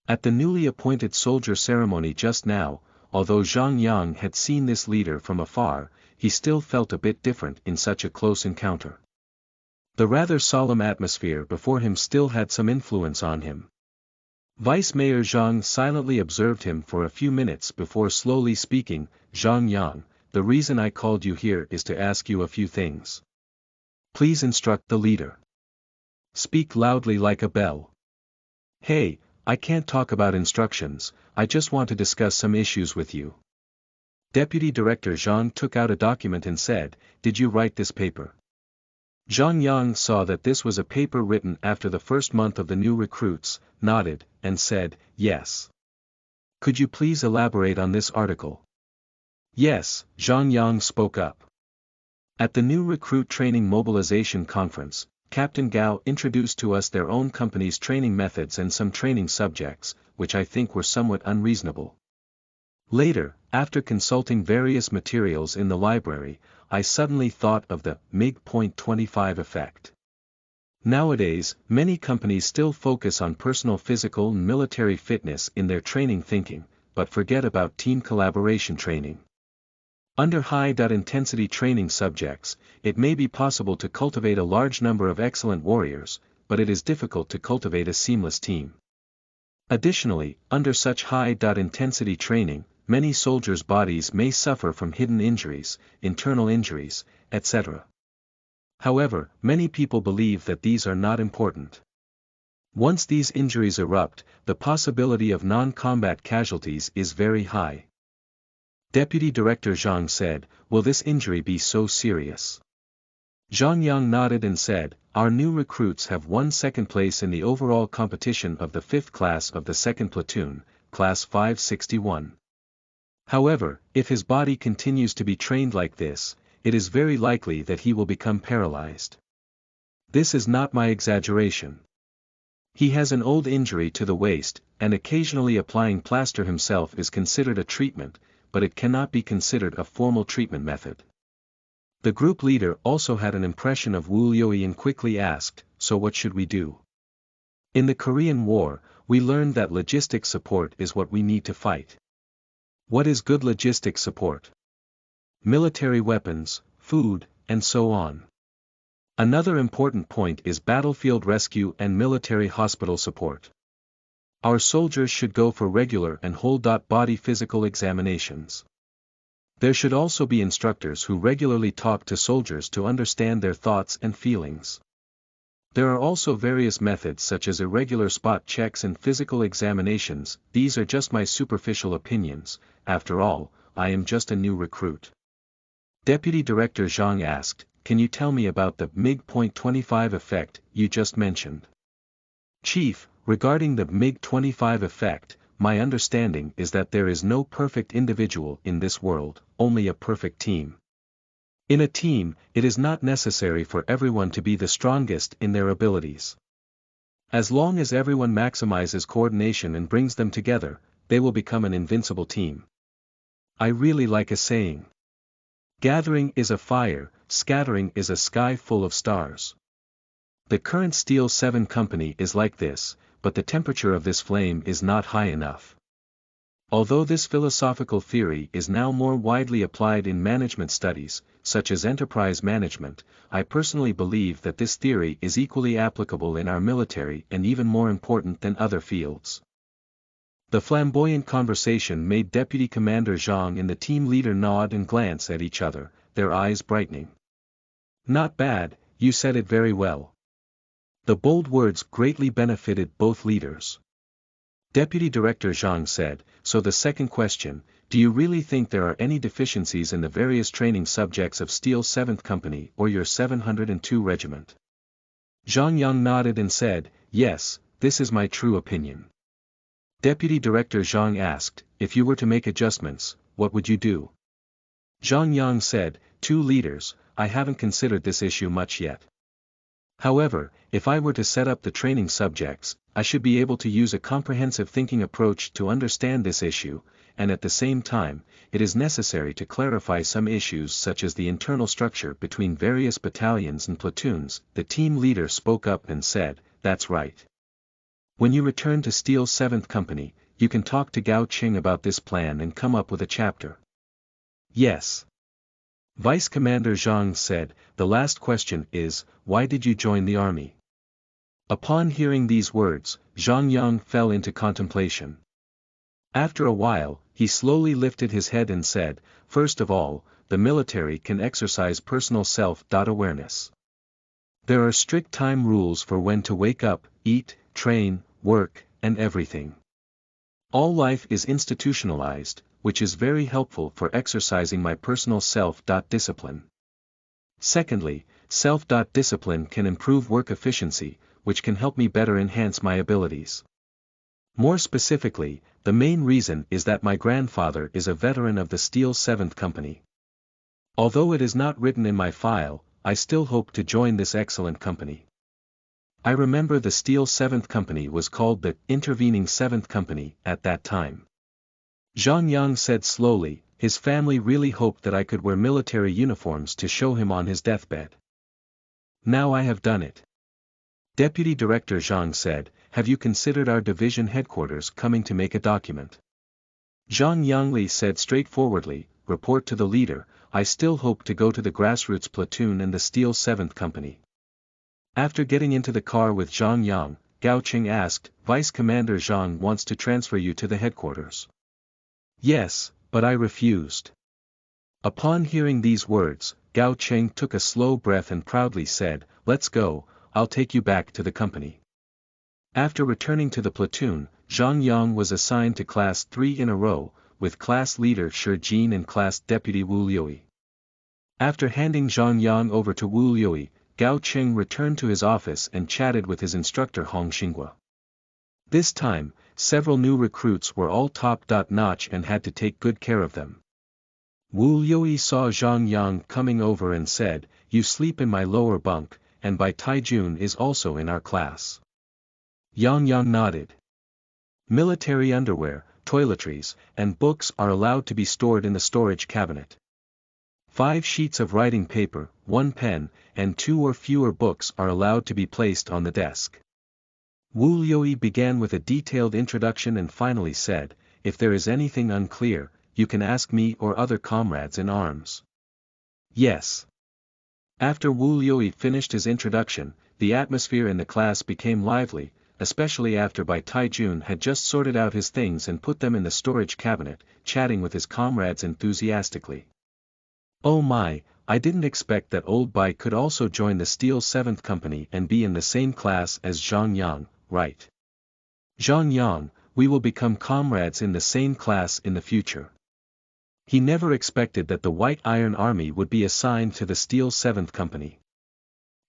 [SPEAKER 1] At the newly appointed soldier ceremony just now, although Zhang Yang had seen this leader from afar, he still felt a bit different in such a close encounter. The rather solemn atmosphere before him still had some influence on him. Vice Mayor Zhang silently observed him for a few minutes before slowly speaking, "Zhang Yang, the reason I called you here is to ask you a few things. Please instruct the leader. Speak loudly like a bell." "Hey, I can't talk about instructions, I just want to discuss some issues with you." Deputy Director Zhang took out a document and said, "Did you write this paper?" Zhang Yang saw that this was a paper written after the first month of the new recruits, nodded, and said, "Yes." "Could you please elaborate on this article?" "Yes," Zhang Yang spoke up. At the new recruit training mobilization conference, Captain Gao introduced to us their own company's training methods and some training subjects, which I think were somewhat unreasonable. Later, after consulting various materials in the library, I suddenly thought of the MiG.25 effect. Nowadays, many companies still focus on personal physical and military fitness in their training thinking, but forget about team collaboration training. Under high-intensity training subjects, it may be possible to cultivate a large number of excellent warriors, but it is difficult to cultivate a seamless team. Additionally, under such high-intensity training, many soldiers' bodies may suffer from hidden injuries, internal injuries, etc. However, many people believe that these are not important. Once these injuries erupt, the possibility of non-combat casualties is very high. Deputy Director Zhang said, "Will this injury be so serious?" Zhang Yang nodded and said, "Our new recruits have won second place in the overall competition of the 5th class of the 2nd platoon, class 561. However, if his body continues to be trained like this, it is very likely that he will become paralyzed. This is not my exaggeration. He has an old injury to the waist, and occasionally applying plaster himself is considered a treatment, but it cannot be considered a formal treatment method." The group leader also had an impression of Wu Liuyi and quickly asked, "So what should we do?" In the Korean War, we learned that logistic support is what we need to fight. What is good logistic support? Military weapons, food, and so on. Another important point is battlefield rescue and military hospital support. Our soldiers should go for regular and whole-body physical examinations. There should also be instructors who regularly talk to soldiers to understand their thoughts and feelings. There are also various methods such as irregular spot checks and physical examinations. These are just my superficial opinions, after all, I am just a new recruit. Deputy Director Zhang asked, "Can you tell me about the MiG.25 effect you just mentioned?" "Chief, regarding the MiG-25 effect, my understanding is that there is no perfect individual in this world, only a perfect team. In a team, it is not necessary for everyone to be the strongest in their abilities. As long as everyone maximizes coordination and brings them together, they will become an invincible team. I really like a saying. Gathering is a fire, scattering is a sky full of stars. The current Steel 7 company is like this, but the temperature of this flame is not high enough. Although this philosophical theory is now more widely applied in management studies, such as enterprise management, I personally believe that this theory is equally applicable in our military and even more important than other fields. The flamboyant conversation made Deputy Commander Zhang and the team leader nod and glance at each other, their eyes brightening. Not bad, you said it very well. The bold words greatly benefited both leaders. Deputy Director Zhang said, so the second question, do you really think there are any deficiencies in the various training subjects of Steel 7th Company or your 702 Regiment? Zhang Yang nodded and said, yes, this is my true opinion. Deputy Director Zhang asked, if you were to make adjustments, what would you do? Zhang Yang said, two leaders, I haven't considered this issue much yet. However, if I were to set up the training subjects, I should be able to use a comprehensive thinking approach to understand this issue, and at the same time, it is necessary to clarify some issues such as the internal structure between various battalions and platoons. The team leader spoke up and said, that's right. When you return to Steel 7th Company, you can talk to Gao Qing about this plan and come up with a chapter. Yes. Vice Commander Zhang said, the last question is, why did you join the army? Upon hearing these words, Zhang Yang fell into contemplation. After a while, he slowly lifted his head and said, first of all, the military can exercise personal self-awareness. There are strict time rules for when to wake up, eat, train, work, and everything. All life is institutionalized, which is very helpful for exercising my personal self-discipline. Secondly, self-discipline can improve work efficiency, which can help me better enhance my abilities. More specifically, the main reason is that my grandfather is a veteran of the Steel 7th Company. Although it is not written in my file, I still hope to join this excellent company. I remember the Steel 7th Company was called the Intervening 7th Company at that time. Zhang Yang said slowly, his family really hoped that I could wear military uniforms to show him on his deathbed. Now I have done it. Deputy Director Zhang said, have you considered our division headquarters coming to make a document? Zhang Yangli said straightforwardly, report to the leader, I still hope to go to the grassroots platoon and the Steel 7th Company. After getting into the car with Zhang Yang, Gao Qing asked, Vice Commander Zhang wants to transfer you to the headquarters. Yes, but I refused. Upon hearing these words, Gao Qing took a slow breath and proudly said, let's go, I'll take you back to the company. After returning to the platoon, Zhang Yang was assigned to Class 3 in a row, with Class Leader Shi Jin and Class Deputy Wu Liuyi. After handing Zhang Yang over to Wu Liuyi, Gao Qing returned to his office and chatted with his instructor Hong Xinghua. This time, several new recruits were all top-notch and had to take good care of them. Wu Liuyi saw Zhang Yang coming over and said, you sleep in my lower bunk, and Bai Taijun is also in our class. Yang Yang nodded. Military underwear, toiletries, and books are allowed to be stored in the storage cabinet. 5 sheets of writing paper, 1 pen, and 2 or fewer books are allowed to be placed on the desk. Wu Liuyi began with a detailed introduction and finally said, if there is anything unclear, you can ask me or other comrades in arms. Yes. After Wu Liuyi finished his introduction, the atmosphere in the class became lively, especially after Bai Taijun had just sorted out his things and put them in the storage cabinet, chatting with his comrades enthusiastically. Oh my, I didn't expect that old Bai could also join the Steel 7th Company and be in the same class as Zhang Yang, right? Zhang Yang, we will become comrades in the same class in the future. He never expected that the White Iron Army would be assigned to the Steel 7th Company.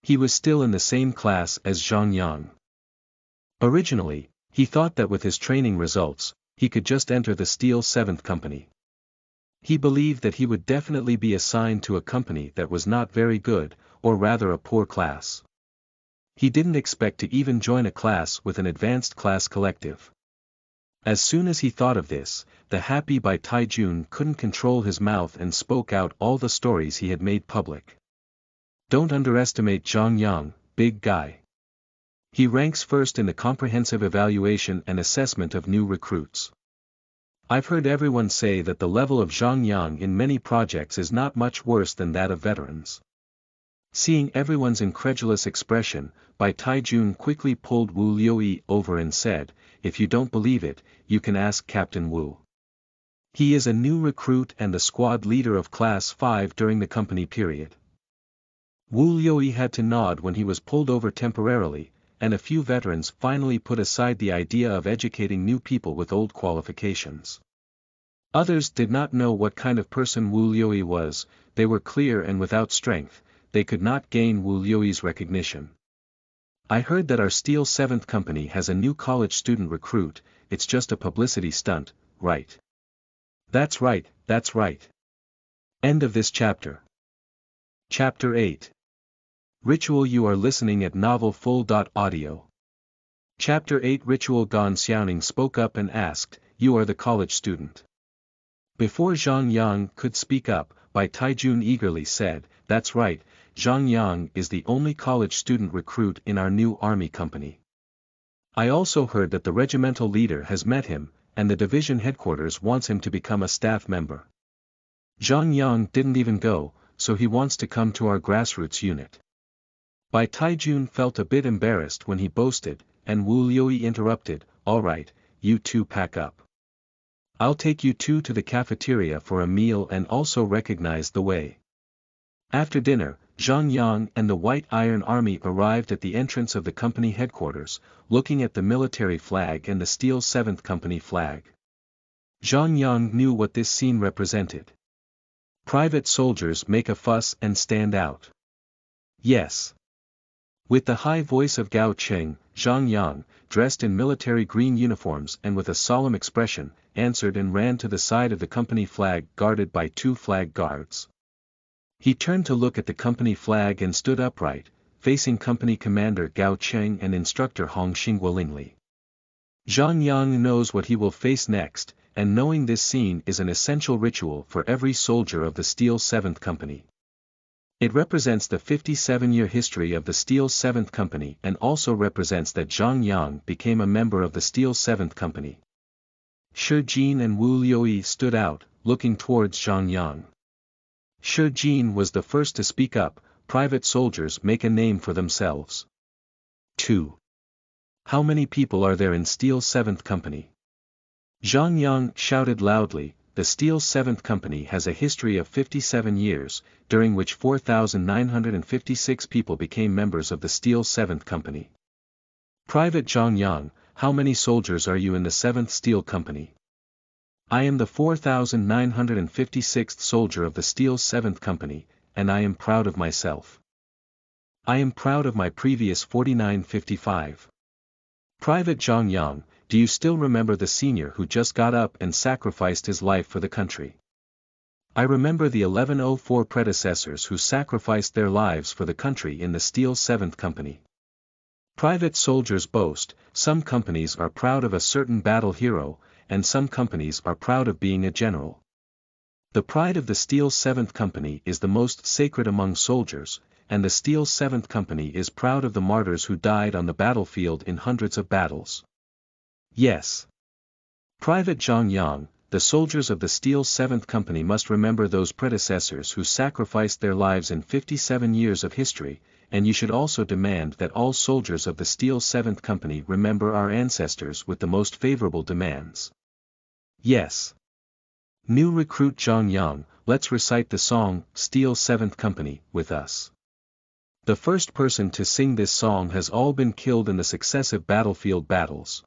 [SPEAKER 1] He was still in the same class as Zhang Yang. Originally, he thought that with his training results, he could just enter the Steel 7th Company. He believed that he would definitely be assigned to a company that was not very good, or rather a poor class. He didn't expect to even join a class with an advanced class collective. As soon as he thought of this, the happy Bai Taijun couldn't control his mouth and spoke out all the stories he had made public. Don't underestimate Zhang Yang, big guy. He ranks first in the comprehensive evaluation and assessment of new recruits. I've heard everyone say that the level of Zhang Yang in many projects is not much worse than that of veterans. Seeing everyone's incredulous expression, Bai Taijun quickly pulled Wu Liuyi over and said, "If you don't believe it, you can ask Captain Wu. He is a new recruit and the squad leader of Class 5 during the company period." Wu Liuyi had to nod when he was pulled over temporarily, and a few veterans finally put aside the idea of educating new people with old qualifications. Others did not know what kind of person Wu Liuyi was, they were clear and without strength, they could not gain Wu Liuyi's recognition. "I heard that our Steel 7th Company has a new college student recruit, it's just a publicity stunt, right?" That's right, that's right. End of this chapter. Chapter 8. Ritual. You are listening at novelfull.audio. Chapter 8. Ritual. Gan Xiaoning spoke up and asked, "You are the college student?" Before Zhang Yang could speak up, Bai Taijun eagerly said, "That's right, Zhang Yang is the only college student recruit in our new army company. I also heard that the regimental leader has met him, and the division headquarters wants him to become a staff member. Zhang Yang didn't even go, so he wants to come to our grassroots unit." Bai Taijun felt a bit embarrassed when he boasted, and Wu Liuyi interrupted, "All right, you two pack up. I'll take you two to the cafeteria for a meal and also recognize the way." After dinner, Zhang Yang and the White Iron Army arrived at the entrance of the company headquarters, looking at the military flag and the Steel 7th Company flag. Zhang Yang knew what this scene represented. Private soldiers make a fuss and stand out. Yes. With the high voice of Gao Cheng, Zhang Yang, dressed in military green uniforms and with a solemn expression, answered and ran to the side of the company flag guarded by two flag guards. He turned to look at the company flag and stood upright, facing company commander Gao Cheng and instructor Hong Xing willingly. Zhang Yang knows what he will face next, and knowing this scene is an essential ritual for every soldier of the Steel 7th Company. It represents the 57-year history of the Steel 7th Company and also represents that Zhang Yang became a member of the Steel 7th Company. Shi Jin and Wu Liuyi stood out, looking towards Zhang Yang. Shi Jin was the first to speak up, "Private soldiers make a name for themselves." 2. How many people are there in Steel 7th Company? Zhang Yang shouted loudly, "The Steel 7th Company has a history of 57 years, during which 4,956 people became members of the Steel 7th Company. Private Zhang Yang, how many soldiers are you in the 7th Steel Company?" "I am the 4,956th soldier of the Steel 7th Company, and I am proud of myself. I am proud of my previous 4955. Private Zhang Yang, do you still remember the senior who just got up and sacrificed his life for the country?" "I remember the 1104 predecessors who sacrificed their lives for the country in the Steel 7th Company." Private soldiers boast, some companies are proud of a certain battle hero, and some companies are proud of being a general. The pride of the Steel 7th Company is the most sacred among soldiers, and the Steel 7th Company is proud of the martyrs who died on the battlefield in hundreds of battles. Yes. Private Zhang Yang, the soldiers of the Steel 7th Company must remember those predecessors who sacrificed their lives in 57 years of history, and you should also demand that all soldiers of the Steel 7th Company remember our ancestors with the most favorable demands. Yes. New recruit Zhang Yang, let's recite the song, Steel 7th Company, with us. The first person to sing this song has all been killed in the successive battlefield battles.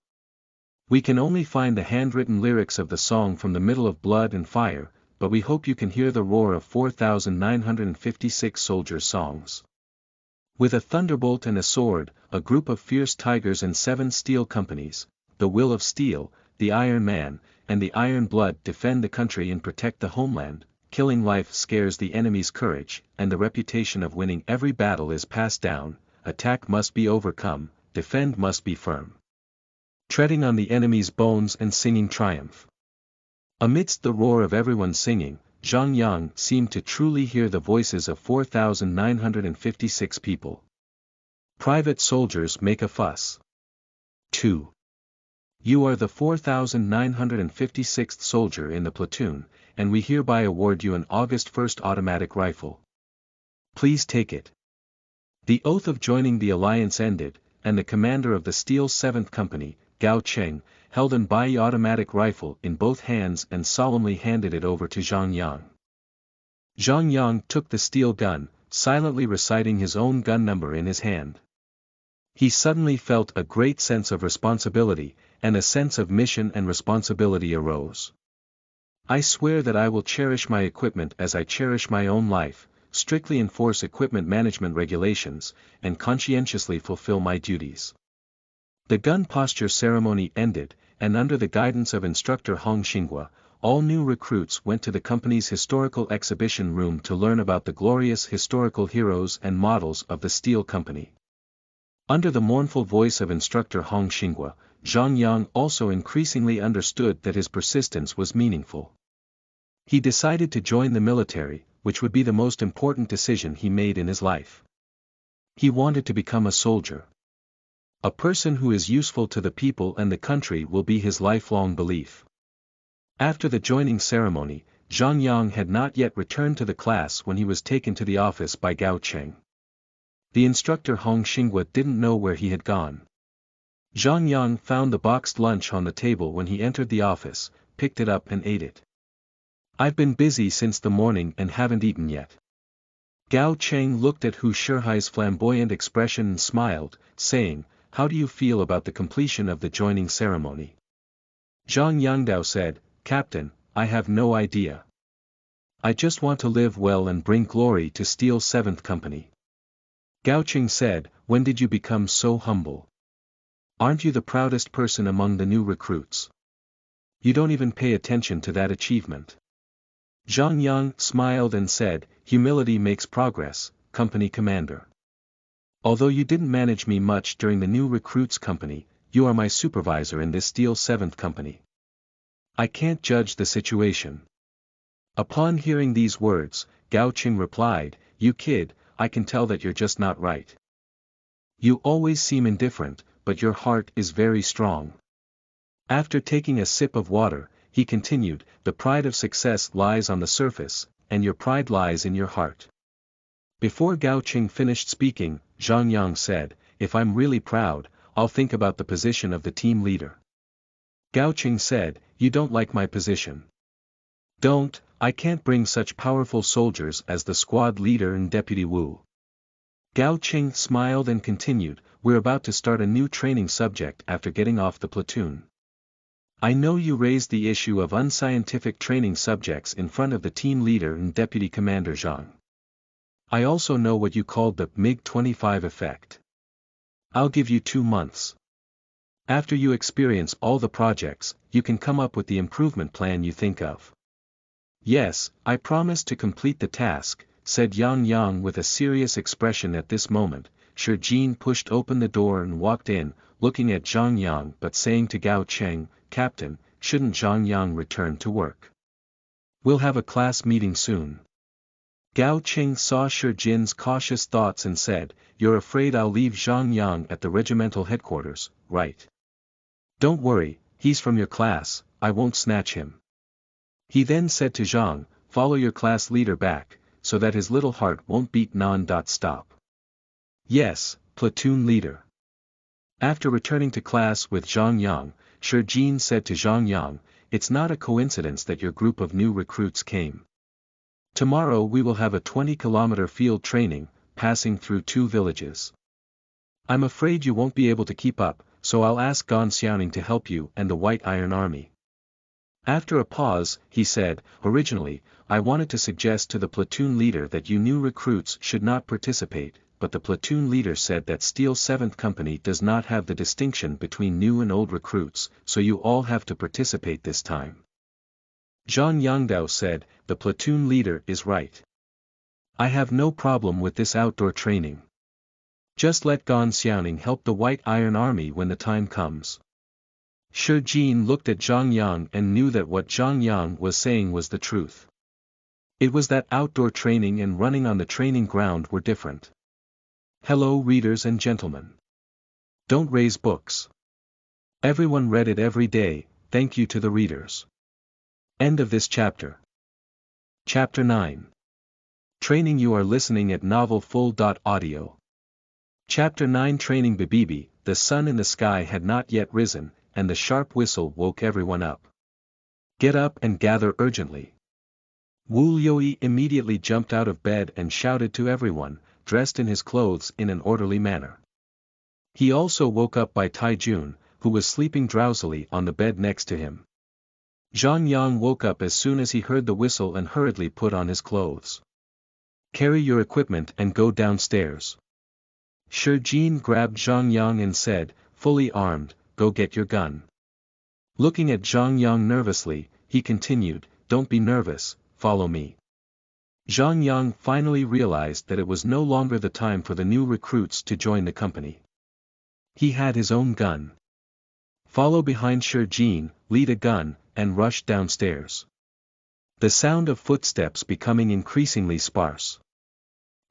[SPEAKER 1] We can only find the handwritten lyrics of the song from the middle of Blood and Fire, but we hope you can hear the roar of 4,956 soldiers' songs. With a thunderbolt and a sword, a group of fierce tigers and 7 steel companies, the Will of Steel, the Iron Man, and the Iron Blood defend the country and protect the homeland. Killing life scares the enemy's courage, and the reputation of winning every battle is passed down. Attack must be overcome, defend must be firm. treading on the enemy's bones and singing triumph. Amidst the roar of everyone singing, Zhang Yang seemed to truly hear the voices of 4,956 people. Private soldiers make a fuss. 2. You are the 4,956th soldier in the platoon, and we hereby award you an August 1st automatic rifle. Please take it. The oath of joining the alliance ended, and the commander of the Steel 7th Company, Gao Cheng, held an automatic rifle in both hands and solemnly handed it over to Zhang Yang. Zhang Yang took the steel gun, silently reciting his own gun number in his hand. He suddenly felt a great sense of responsibility, and a sense of mission and responsibility arose. I swear that I will cherish my equipment as I cherish my own life, strictly enforce equipment management regulations, and conscientiously fulfill my duties. The gun posture ceremony ended, and under the guidance of instructor Hong Xinghua, all new recruits went to the company's historical exhibition room to learn about the glorious historical heroes and models of the Steel Company. Under the mournful voice of instructor Hong Xinghua, Zhang Yang also increasingly understood that his persistence was meaningful. He decided to join the military, which would be the most important decision he made in his life. He wanted to become a soldier. A person who is useful to the people and the country will be his lifelong belief. After the joining ceremony, Zhang Yang had not yet returned to the class when he was taken to the office by Gao Cheng. The instructor Hong Xinghua didn't know where he had gone. Zhang Yang found the boxed lunch on the table when he entered the office, picked it up and ate it. I've been busy since the morning and haven't eaten yet. Gao Cheng looked at Hu Shihai's flamboyant expression and smiled, saying, How do you feel about the completion of the joining ceremony? Zhang Yangdao said, Captain, I have no idea. I just want to live well and bring glory to Steel 7th Company. Gao Cheng said, When did you become so humble? Aren't you the proudest person among the new recruits? You don't even pay attention to that achievement. Zhang Yang smiled and said, Humility makes progress, company commander. Although you didn't manage me much during the new recruits company, you are my supervisor in this Steel 7th Company. I can't judge the situation. Upon hearing these words, Gao Cheng replied, You kid, I can tell that you're just not right. You always seem indifferent, but your heart is very strong. After taking a sip of water, he continued, The pride of success lies on the surface, and your pride lies in your heart. Before Gao Cheng finished speaking, Zhang Yang said, If I'm really proud, I'll think about the position of the team leader. Gao Cheng said, You don't like my position. Don't, I can't bring such powerful soldiers as the squad leader and Deputy Wu. Gao Cheng smiled and continued, We're about to start a new training subject after getting off the platoon. I know you raised the issue of unscientific training subjects in front of the team leader and Deputy Commander Zhang. I also know what you called the MiG-25 effect. I'll give you 2 months. After you experience all the projects, you can come up with the improvement plan you think of. Yes, I promise to complete the task, said Yang with a serious expression at this moment. Shi Jin pushed open the door and walked in, looking at Zhang Yang but saying to Gao Cheng, Captain, shouldn't Zhang Yang return to work? We'll have a class meeting soon. Gao Cheng saw Shi Jin's cautious thoughts and said, You're afraid I'll leave Zhang Yang at the regimental headquarters, right? Don't worry, he's from your class, I won't snatch him. He then said to Zhang, Follow your class leader back, so that his little heart won't beat non-stop. Yes, platoon leader. After returning to class with Zhang Yang, Shi Jin said to Zhang Yang, It's not a coincidence that your group of new recruits came. Tomorrow we will have a 20-kilometer field training, passing through 2 villages. I'm afraid you won't be able to keep up, so I'll ask Gan Xiaoning to help you and the White Iron Army. After a pause, he said, Originally, I wanted to suggest to the platoon leader that you new recruits should not participate, but the platoon leader said that Steel 7th Company does not have the distinction between new and old recruits, so you all have to participate this time. Zhang Yangdao said, The platoon leader is right. I have no problem with this outdoor training. Just let Gan Xiaoning help the White Iron Army when the time comes. Shi Jin looked at Zhang Yang and knew that what Zhang Yang was saying was the truth. It was that outdoor training and running on the training ground were different. Hello readers and gentlemen. Don't raise books. Everyone read it every day, thank you to the readers. End of this chapter. Chapter 9. Training. You are listening at novelfull.audio. Chapter 9. Training. Bibibi. The sun in the sky had not yet risen, and the sharp whistle woke everyone up. Get up and gather urgently. Wu Liuyi immediately jumped out of bed and shouted to everyone, dressed in his clothes in an orderly manner. He also woke up by Taijun, who was sleeping drowsily on the bed next to him. Zhang Yang woke up as soon as he heard the whistle and hurriedly put on his clothes. Carry your equipment and go downstairs. Shi Jin grabbed Zhang Yang and said, fully armed, go get your gun. Looking at Zhang Yang nervously, he continued, don't be nervous, follow me. Zhang Yang finally realized that it was no longer the time for the new recruits to join the company. He had his own gun. Follow behind Shi Jin, lead a gun, and rush downstairs. The sound of footsteps becoming increasingly sparse.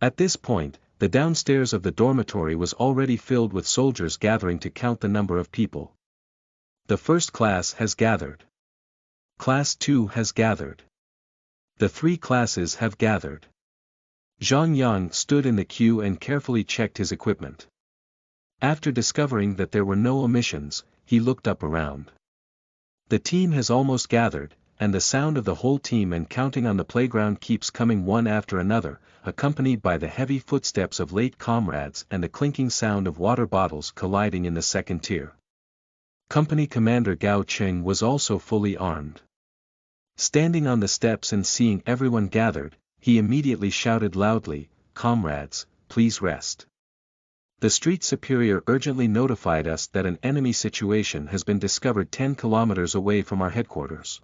[SPEAKER 1] At this point, the downstairs of the dormitory was already filled with soldiers gathering to count the number of people. The first class has gathered. Class 2 has gathered. The 3 classes have gathered. Zhang Yang stood in the queue and carefully checked his equipment. After discovering that there were no omissions, he looked up around. The team has almost gathered, and the sound of the whole team and counting on the playground keeps coming one after another, accompanied by the heavy footsteps of late comrades and the clinking sound of water bottles colliding in the second tier. Company Commander Gao Cheng was also fully armed. Standing on the steps and seeing everyone gathered, he immediately shouted loudly, comrades, please rest. The street superior urgently notified us that an enemy situation has been discovered 10 kilometers away from our headquarters.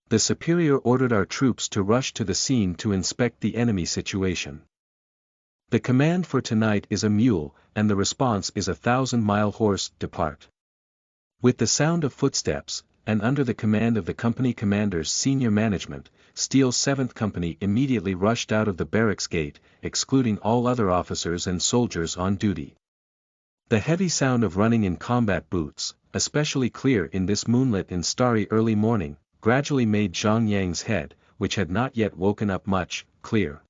[SPEAKER 1] The superior ordered our troops to rush to the scene to inspect the enemy situation. The command for tonight is a mule, and the response is 1,000-mile horse, depart. With the sound of footsteps, and under the command of the company commander's senior management, Steele's 7th Company immediately rushed out of the barracks gate, excluding all other officers and soldiers on duty. The heavy sound of running in combat boots, especially clear in this moonlit and starry early morning, gradually made Zhang Yang's head, which had not yet woken up much, clear.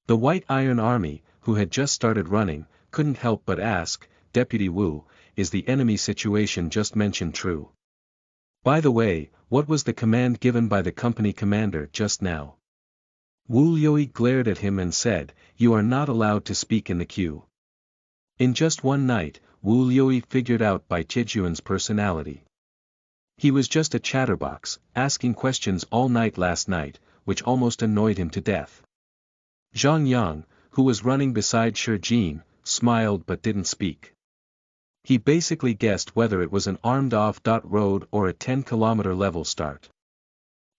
[SPEAKER 1] The White Iron Army, who had just started running, couldn't help but ask, Deputy Wu, is the enemy situation just mentioned true? By the way, what was the command given by the company commander just now? Wu Liuyi glared at him and said, you are not allowed to speak in the queue. In just one night, Wu Liuyi figured out by Qijuan's personality. He was just a chatterbox, asking questions all night last night, which almost annoyed him to death. Zhang Yang, who was running beside Shi Jin, smiled but didn't speak. He basically guessed whether it was an armed off-road or a 10-kilometer level start.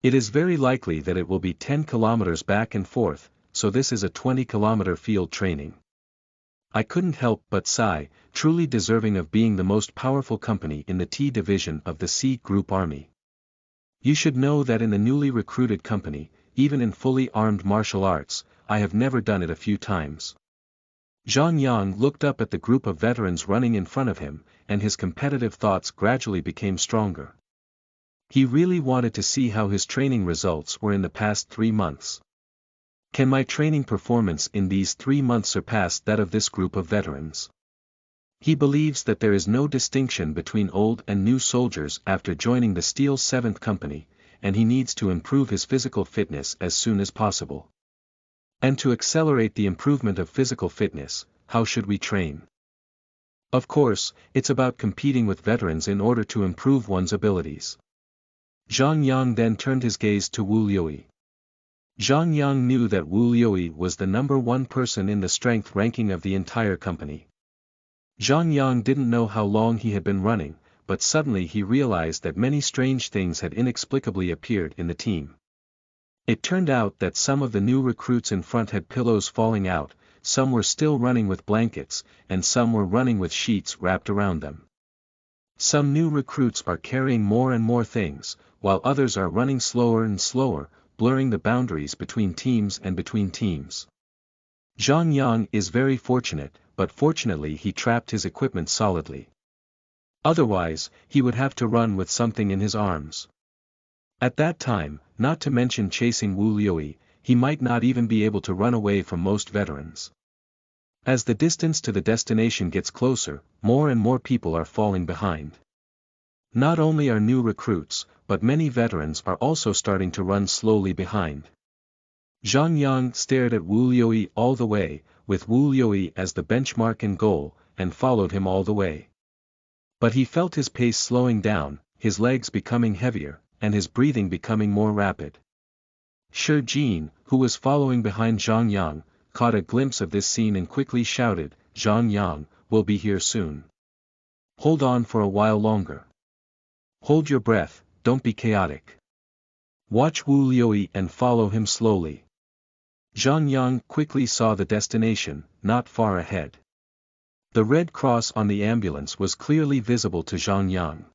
[SPEAKER 1] It is very likely that it will be 10 kilometers back and forth, so this is a 20-kilometer field training. I couldn't help but sigh, truly deserving of being the most powerful company in the T division of the C Group Army. You should know that in the newly recruited company, even in fully armed martial arts, I have never done it a few times. Zhang Yang looked up at the group of veterans running in front of him, and his competitive thoughts gradually became stronger. He really wanted to see how his training results were in the past 3 months. Can my training performance in these 3 months surpass that of this group of veterans? He believes that there is no distinction between old and new soldiers after joining the Steel 7th Company, and he needs to improve his physical fitness as soon as possible. And to accelerate the improvement of physical fitness, how should we train? Of course, it's about competing with veterans in order to improve one's abilities. Zhang Yang then turned his gaze to Wu Liuyi. Zhang Yang knew that Wu Liuyi was the number 1 person in the strength ranking of the entire company. Zhang Yang didn't know how long he had been running, but suddenly he realized that many strange things had inexplicably appeared in the team. It turned out that some of the new recruits in front had pillows falling out, some were still running with blankets, and some were running with sheets wrapped around them. Some new recruits are carrying more and more things, while others are running slower and slower, blurring the boundaries between teams and between teams. Zhang Yang is very fortunate, but fortunately he trapped his equipment solidly. Otherwise, he would have to run with something in his arms. At that time, not to mention chasing Wu Liuyi, he might not even be able to run away from most veterans. As the distance to the destination gets closer, more and more people are falling behind. Not only are new recruits, but many veterans are also starting to run slowly behind. Zhang Yang stared at Wu Liuyi all the way, with Wu Liuyi as the benchmark and goal, and followed him all the way. But he felt his pace slowing down, his legs becoming heavier, and his breathing becoming more rapid. Shi Jin, who was following behind Zhang Yang, caught a glimpse of this scene and quickly shouted, "Zhang Yang, we'll be here soon. Hold on for a while longer. Hold your breath, don't be chaotic. Watch Wu Liuyi and follow him slowly." Zhang Yang quickly saw the destination, not far ahead. The red cross on the ambulance was clearly visible to Zhang Yang.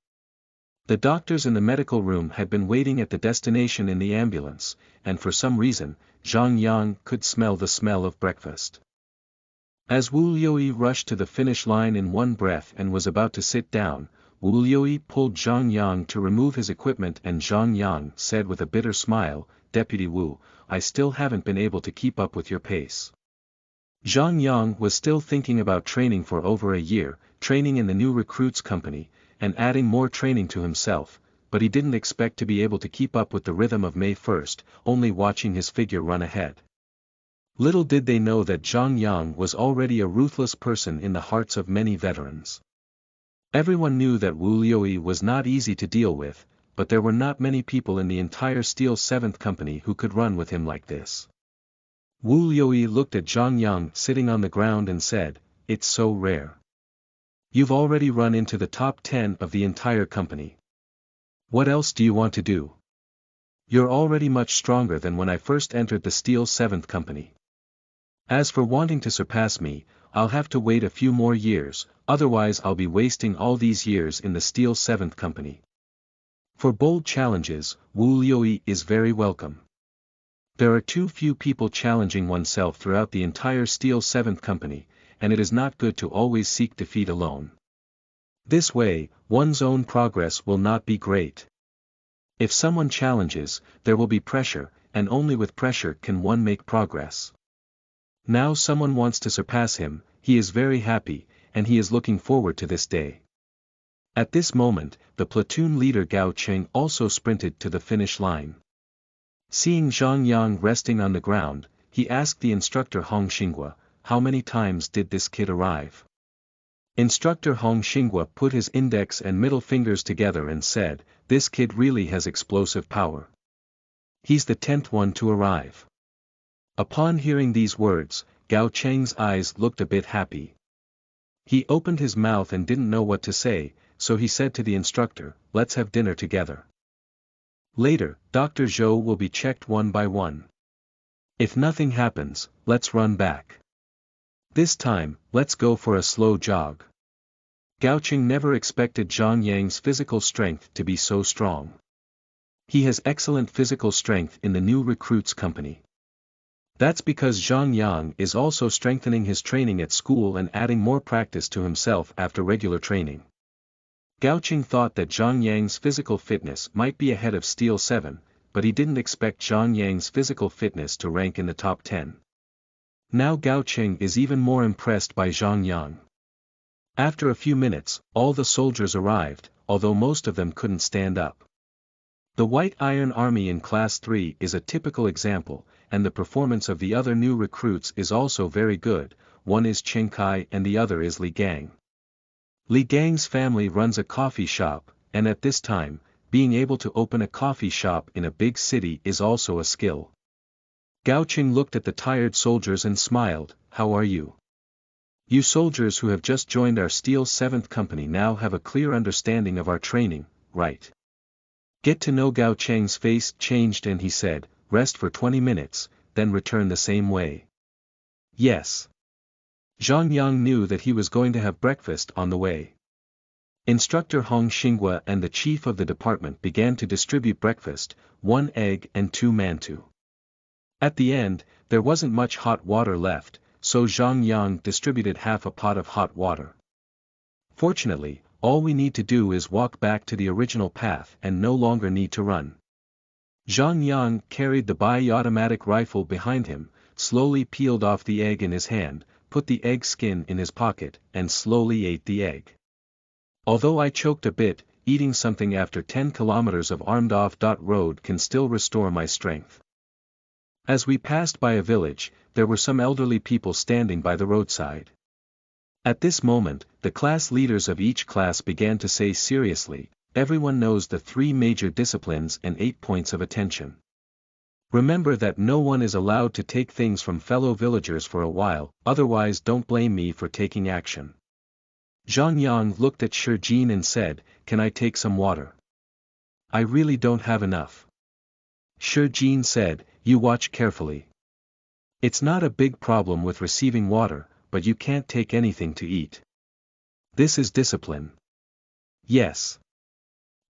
[SPEAKER 1] The doctors in the medical room had been waiting at the destination in the ambulance, and for some reason, Zhang Yang could smell the smell of breakfast. As Wu Liuyi rushed to the finish line in one breath and was about to sit down, Wu Liuyi pulled Zhang Yang to remove his equipment, and Zhang Yang said with a bitter smile, "Deputy Wu, I still haven't been able to keep up with your pace." Zhang Yang was still thinking about training for over a year, training in the new recruits company, and adding more training to himself, but he didn't expect to be able to keep up with the rhythm of May 1st, only watching his figure run ahead. Little did they know that Zhang Yang was already a ruthless person in the hearts of many veterans. Everyone knew that Wu Liuyi was not easy to deal with, but there were not many people in the entire Steel 7th Company who could run with him like this. Wu Liuyi looked at Zhang Yang sitting on the ground and said, "It's so rare. You've already run into the top 10 of the entire company. What else do you want to do? You're already much stronger than when I first entered the Steel 7th Company. As for wanting to surpass me, I'll have to wait a few more years, otherwise I'll be wasting all these years in the Steel 7th Company." For bold challenges, Wu Liuyi is very welcome. There are too few people challenging oneself throughout the entire Steel 7th Company, and it is not good to always seek defeat alone. This way, one's own progress will not be great. If someone challenges, there will be pressure, and only with pressure can one make progress. Now someone wants to surpass him, he is very happy, and he is looking forward to this day. At this moment, the platoon leader Gao Cheng also sprinted to the finish line. Seeing Zhang Yang resting on the ground, he asked the instructor Hong Xinghua, "How many times did this kid arrive?" Instructor Hong Xinghua put his index and middle fingers together and said, "This kid really has explosive power. He's the 10th one to arrive." Upon hearing these words, Gao Cheng's eyes looked a bit happy. He opened his mouth and didn't know what to say, so he said to the instructor, "Let's have dinner together. Later, Dr. Zhou will be checked one by one. If nothing happens, let's run back. This time, let's go for a slow jog." Gao Cheng never expected Zhang Yang's physical strength to be so strong. He has excellent physical strength in the new recruits company. That's because Zhang Yang is also strengthening his training at school and adding more practice to himself after regular training. Gao Cheng thought that Zhang Yang's physical fitness might be ahead of Steel 7, but he didn't expect Zhang Yang's physical fitness to rank in the top 10. Now Gao Cheng is even more impressed by Zhang Yang. After a few minutes, all the soldiers arrived, although most of them couldn't stand up. The White Iron Army in Class 3 is a typical example, and the performance of the other new recruits is also very good. One is Chen Kai and the other is Li Gang. Li Gang's family runs a coffee shop, and at this time, being able to open a coffee shop in a big city is also a skill. Gao Cheng looked at the tired soldiers and smiled, "How are you? You soldiers who have just joined our Steel 7th Company now have a clear understanding of our training, right?" Get to know Gao Cheng's face changed and he said, "Rest for 20 minutes, then return the same way." Yes. Zhang Yang knew that he was going to have breakfast on the way. Instructor Hong Xinghua and the chief of the department began to distribute breakfast, 1 egg and 2 mantou. At the end, there wasn't much hot water left, so Zhang Yang distributed half a pot of hot water. Fortunately, all we need to do is walk back to the original path and no longer need to run. Zhang Yang carried the bi-automatic rifle behind him, slowly peeled off the egg in his hand, put the egg skin in his pocket, and slowly ate the egg. Although I choked a bit, eating something after 10 kilometers of armed-off road can still restore my strength. As we passed by a village, there were some elderly people standing by the roadside. At this moment, the class leaders of each class began to say seriously, everyone knows the 3 major disciplines and 8 points of attention. Remember that no one is allowed to take things from fellow villagers for a while, otherwise don't blame me for taking action. Zhang Yang looked at Shi Jin and said, "Can I take some water? I really don't have enough." Shi Jin said, "You watch carefully. It's not a big problem with receiving water, but you can't take anything to eat. This is discipline." Yes.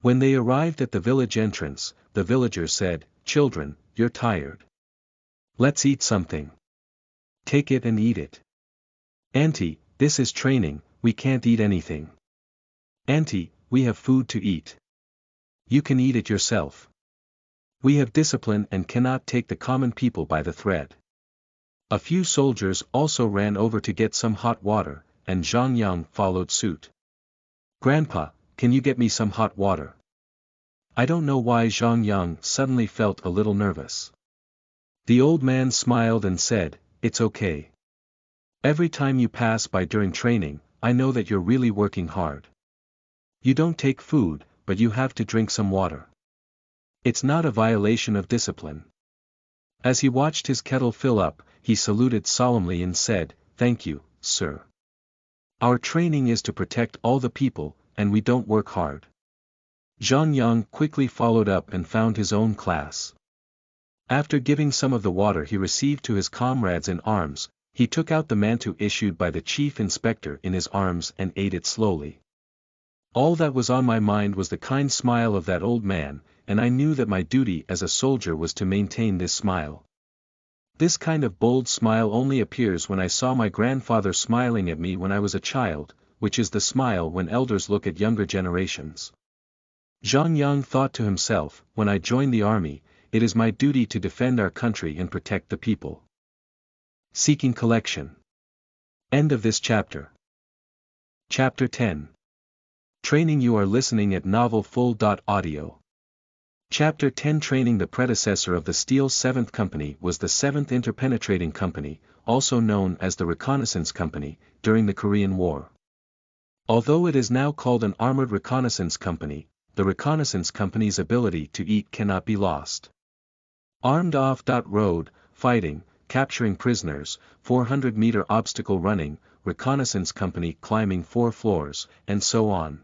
[SPEAKER 1] When they arrived at the village entrance, the villagers said, "Children, you're tired. Let's eat something. Take it and eat it." "Auntie, this is training, we can't eat anything." "Auntie, we have food to eat. You can eat it yourself. We have discipline and cannot take the common people by the thread." A few soldiers also ran over to get some hot water, and Zhang Yang followed suit. "Grandpa, can you get me some hot water?" I don't know why Zhang Yang suddenly felt a little nervous. The old man smiled and said, "It's okay. Every time you pass by during training, I know that you're really working hard. You don't take food, but you have to drink some water. It's not a violation of discipline." As he watched his kettle fill up, he saluted solemnly and said, "Thank you, sir. Our training is to protect all the people, and we don't work hard." Zhang Yang quickly followed up and found his own class. After giving some of the water he received to his comrades in arms, he took out the mantou issued by the chief inspector in his arms and ate it slowly. All that was on my mind was the kind smile of that old man, and I knew that my duty as a soldier was to maintain this smile. This kind of bold smile only appears when I saw my grandfather smiling at me when I was a child, which is the smile when elders look at younger generations. Zhang Yang thought to himself, when I join the army, it is my duty to defend our country and protect the people. Seeking collection. End of this chapter. Chapter 10. Training. You are listening at novelfull.audio. Chapter 10. Training. The predecessor of the Steel 7th Company was the 7th Interpenetrating Company, also known as the Reconnaissance Company, during the Korean War. Although it is now called an Armored Reconnaissance Company, the Reconnaissance Company's ability to eat cannot be lost. Armed off-road, fighting, capturing prisoners, 400-meter obstacle running, Reconnaissance Company climbing 4 floors, and so on.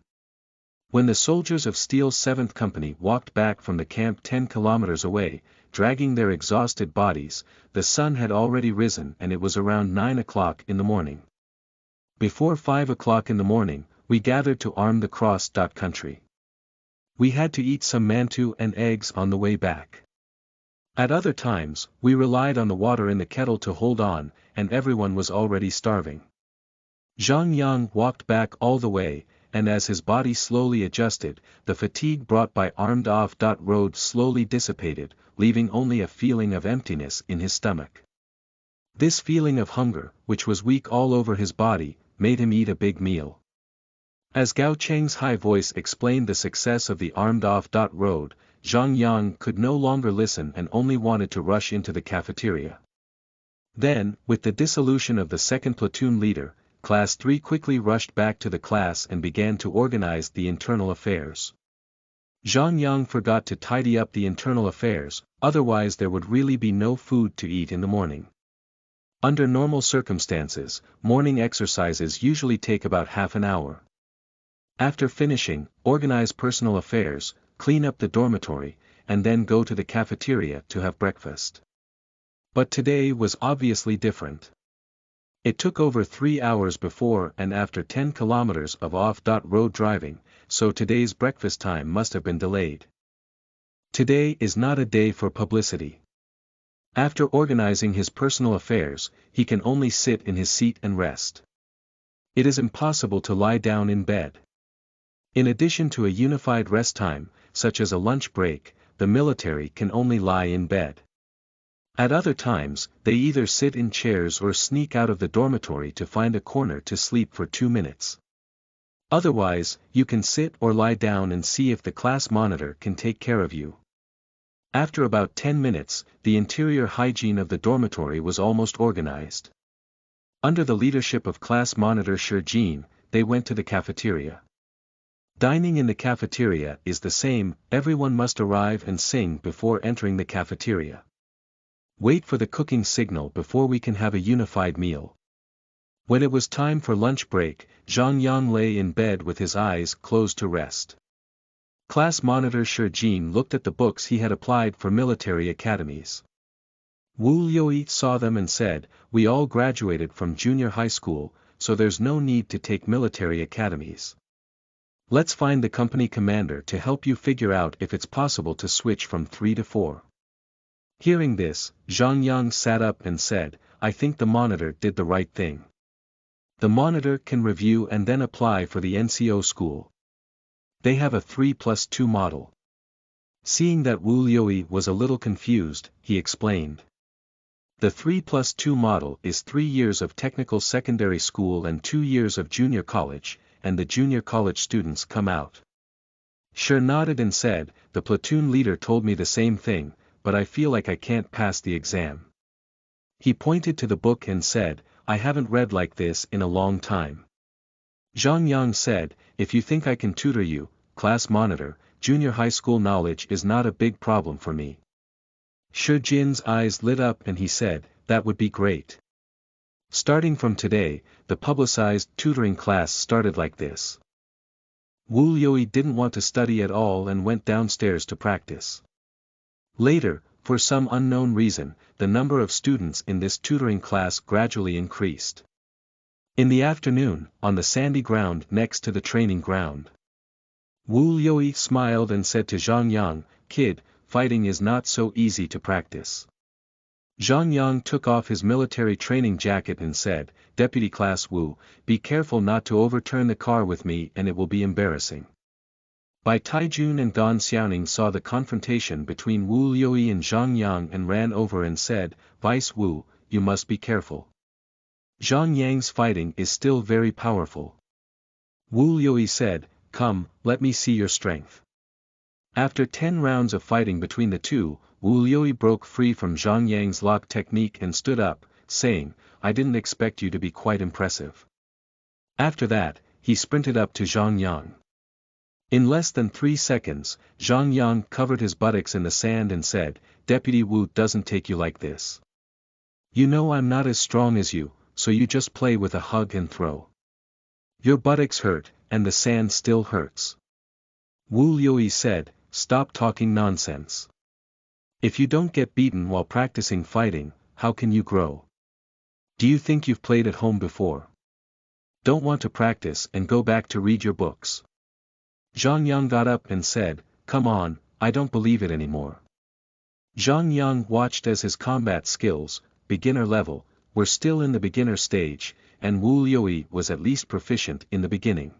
[SPEAKER 1] When the soldiers of Steel 7th Company walked back from the camp 10 kilometers away, dragging their exhausted bodies, the sun had already risen and it was around 9 o'clock in the morning. Before 5 o'clock in the morning, we gathered to arm the cross-country. We had to eat some mantou and eggs on the way back. At other times, we relied on the water in the kettle to hold on, and everyone was already starving. Zhang Yang walked back all the way, and as his body slowly adjusted, the fatigue brought by armed off-road slowly dissipated, leaving only a feeling of emptiness in his stomach. This feeling of hunger, which was weak all over his body, made him eat a big meal. As Gao Cheng's high voice explained the success of the armed off-road, Zhang Yang could no longer listen and only wanted to rush into the cafeteria. Then, with the dissolution of the second platoon leader, Class 3 quickly rushed back to the class and began to organize the internal affairs. Zhang Yang forgot to tidy up the internal affairs, otherwise there would really be no food to eat in the morning. Under normal circumstances, morning exercises usually take about half an hour. After finishing, organize personal affairs, clean up the dormitory, and then go to the cafeteria to have breakfast. But today was obviously different. It took over 3 hours before and after 10 kilometers of off-road driving, so today's breakfast time must have been delayed. Today is not a day for publicity. After organizing his personal affairs, he can only sit in his seat and rest. It is impossible to lie down in bed. In addition to a unified rest time, such as a lunch break, the military can only lie in bed. At other times, they either sit in chairs or sneak out of the dormitory to find a corner to sleep for 2 minutes. Otherwise, you can sit or lie down and see if the class monitor can take care of you. After about 10 minutes, the interior hygiene of the dormitory was almost organized. Under the leadership of class monitor Shurjin, they went to the cafeteria. Dining in the cafeteria is the same, everyone must arrive and sing before entering the cafeteria. Wait for the cooking signal before we can have a unified meal. When it was time for lunch break, Zhang Yang lay in bed with his eyes closed to rest. Class monitor Shurjin looked at the books he had applied for military academies. Wu Liuyi saw them and said, "We all graduated from junior high school, so there's no need to take military academies. Let's find the company commander to help you figure out if it's possible to switch from 3 to 4. Hearing this, Zhang Yang sat up and said, "I think the monitor did the right thing. The monitor can review and then apply for the NCO school. They have a 3+2 model." Seeing that Wu Liuyi was a little confused, he explained. The 3+2 model is 3 years of technical secondary school and 2 years of junior college, and the junior college students come out. Shi nodded and said, "The platoon leader told me the same thing, but I feel like I can't pass the exam." He pointed to the book and said, "I haven't read like this in a long time." Zhang Yang said, "If you think I can tutor you, class monitor, junior high school knowledge is not a big problem for me." Shurjin's eyes lit up and he said, "That would be great. Starting from today, the publicized tutoring class started like this." Wu Liuyi didn't want to study at all and went downstairs to practice. Later, for some unknown reason, the number of students in this tutoring class gradually increased. In the afternoon, on the sandy ground next to the training ground, Wu Liuyi smiled and said to Zhang Yang, "Kid, fighting is not so easy to practice." Zhang Yang took off his military training jacket and said, "Deputy Class Wu, be careful not to overturn the car with me and it will be embarrassing." Bai Taijun and Gan Xiaoning saw the confrontation between Wu Liuyi and Zhang Yang and ran over and said, "Vice Wu, you must be careful. Zhang Yang's fighting is still very powerful." Wu Liuyi said, "Come, let me see your strength." After 10 rounds of fighting between the two, Wu Liuyi broke free from Zhang Yang's lock technique and stood up, saying, "I didn't expect you to be quite impressive." After that, he sprinted up to Zhang Yang. In less than 3 seconds, Zhang Yang covered his buttocks in the sand and said, "Deputy Wu doesn't take you like this. You know I'm not as strong as you, so you just play with a hug and throw. Your buttocks hurt, and the sand still hurts." Wu Liuyi said, "Stop talking nonsense. If you don't get beaten while practicing fighting, how can you grow? Do you think you've played at home before? Don't want to practice and go back to read your books." Zhang Yang got up and said, "Come on, I don't believe it anymore." Zhang Yang watched as his combat skills, beginner level, were still in the beginner stage, and Wu Liuyi was at least proficient in the beginning.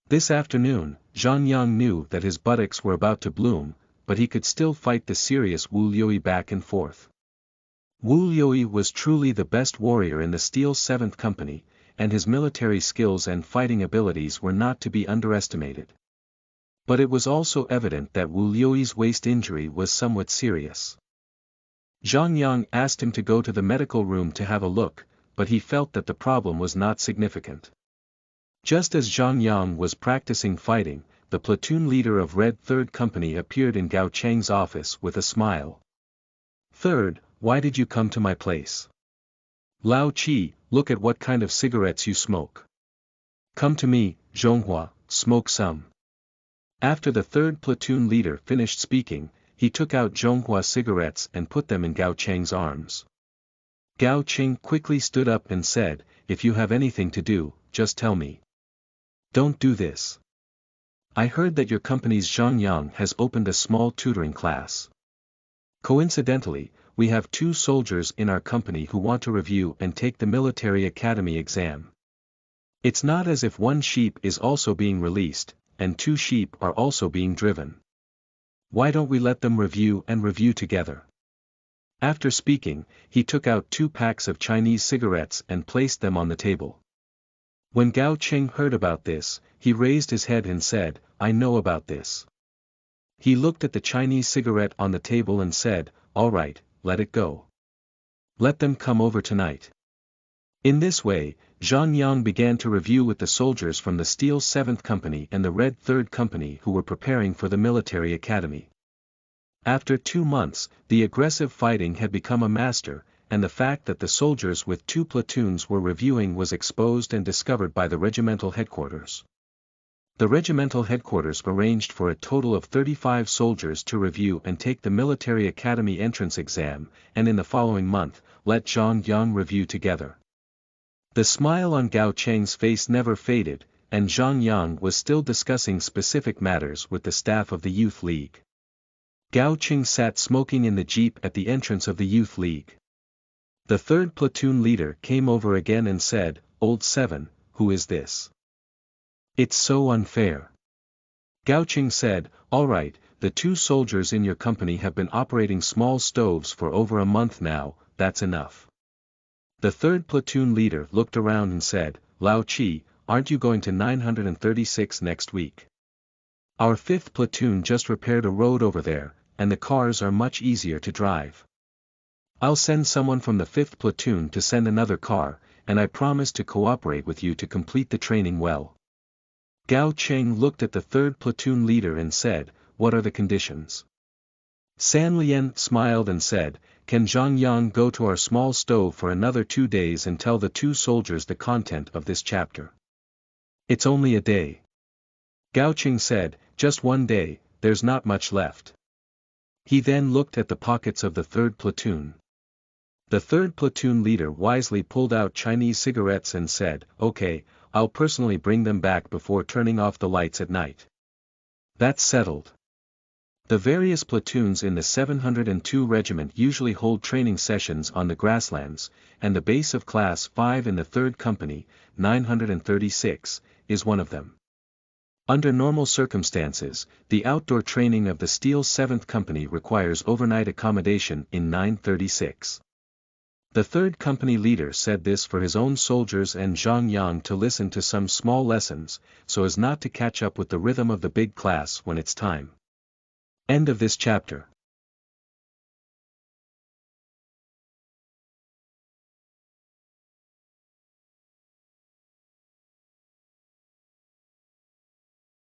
[SPEAKER 1] This afternoon, Zhang Yang knew that his buttocks were about to bloom, but he could still fight the serious Wu Liuyi back and forth. Wu Liuyi was truly the best warrior in the Steel 7th Company, and his military skills and fighting abilities were not to be underestimated. But it was also evident that Wu Liuyi's waist injury was somewhat serious. Zhang Yang asked him to go to the medical room to have a look, but he felt that the problem was not significant. Just as Zhang Yang was practicing fighting, the platoon leader of Red 3rd Company appeared in Gao Cheng's office with a smile. "Third, why did you come to my place? Lao Qi, look at what kind of cigarettes you smoke. Come to me, Zhonghua, smoke some." After the 3rd platoon leader finished speaking, he took out Zhonghua cigarettes and put them in Gao Cheng's arms. Gao Qing quickly stood up and said, "If you have anything to do, just tell me. Don't do this. I heard that your company's Zhang Yang has opened a small tutoring class. Coincidentally, we have 2 soldiers in our company who want to review and take the military academy exam. It's not as if 1 sheep is also being released, and 2 sheep are also being driven. Why don't we let them review and review together?" After speaking, he took out 2 packs of Chinese cigarettes and placed them on the table. When Gao Qing heard about this, he raised his head and said, "I know about this." He looked at the Chinese cigarette on the table and said, "All right, let it go. Let them come over tonight." In this way, Zhang Yang began to review with the soldiers from the Steel 7th Company and the Red 3rd Company who were preparing for the military academy. After 2 months, the aggressive fighting had become a master, and the fact that the soldiers with 2 platoons were reviewing was exposed and discovered by the regimental headquarters. The regimental headquarters arranged for a total of 35 soldiers to review and take the military academy entrance exam, and in the following month, let Zhang Yang review together. The smile on Gao Cheng's face never faded, and Zhang Yang was still discussing specific matters with the staff of the Youth League. Gao Cheng sat smoking in the jeep at the entrance of the Youth League. The 3rd platoon leader came over again and said, "Old 7, who is this? It's so unfair." Gao Cheng said, "All right, the 2 soldiers in your company have been operating small stoves for over a month now, that's enough." The 3rd platoon leader looked around and said, "Lao Chi, aren't you going to 936 next week? Our 5th platoon just repaired a road over there, and the cars are much easier to drive. I'll send someone from the 5th platoon to send another car, and I promise to cooperate with you to complete the training well." Gao Cheng looked at the 3rd platoon leader and said, "What are the conditions?" San Lian smiled and said, "Can Zhang Yang go to our small stove for another 2 days and tell the 2 soldiers the content of this chapter? It's only a day." Gao Cheng said, "Just 1 day, there's not much left." He then looked at the pockets of the 3rd platoon. The 3rd platoon leader wisely pulled out Chinese cigarettes and said, "Okay, I'll personally bring them back before turning off the lights at night." That's settled. The various platoons in the 702 Regiment usually hold training sessions on the grasslands, and the base of Class 5 in the 3rd Company, 936, is one of them. Under normal circumstances, the outdoor training of the Steel 7th Company requires overnight accommodation in 936. The 3rd Company leader said this for his own soldiers and Zhang Yang to listen to some small lessons, so as not to catch up with the rhythm of the big class when it's time. End of this chapter.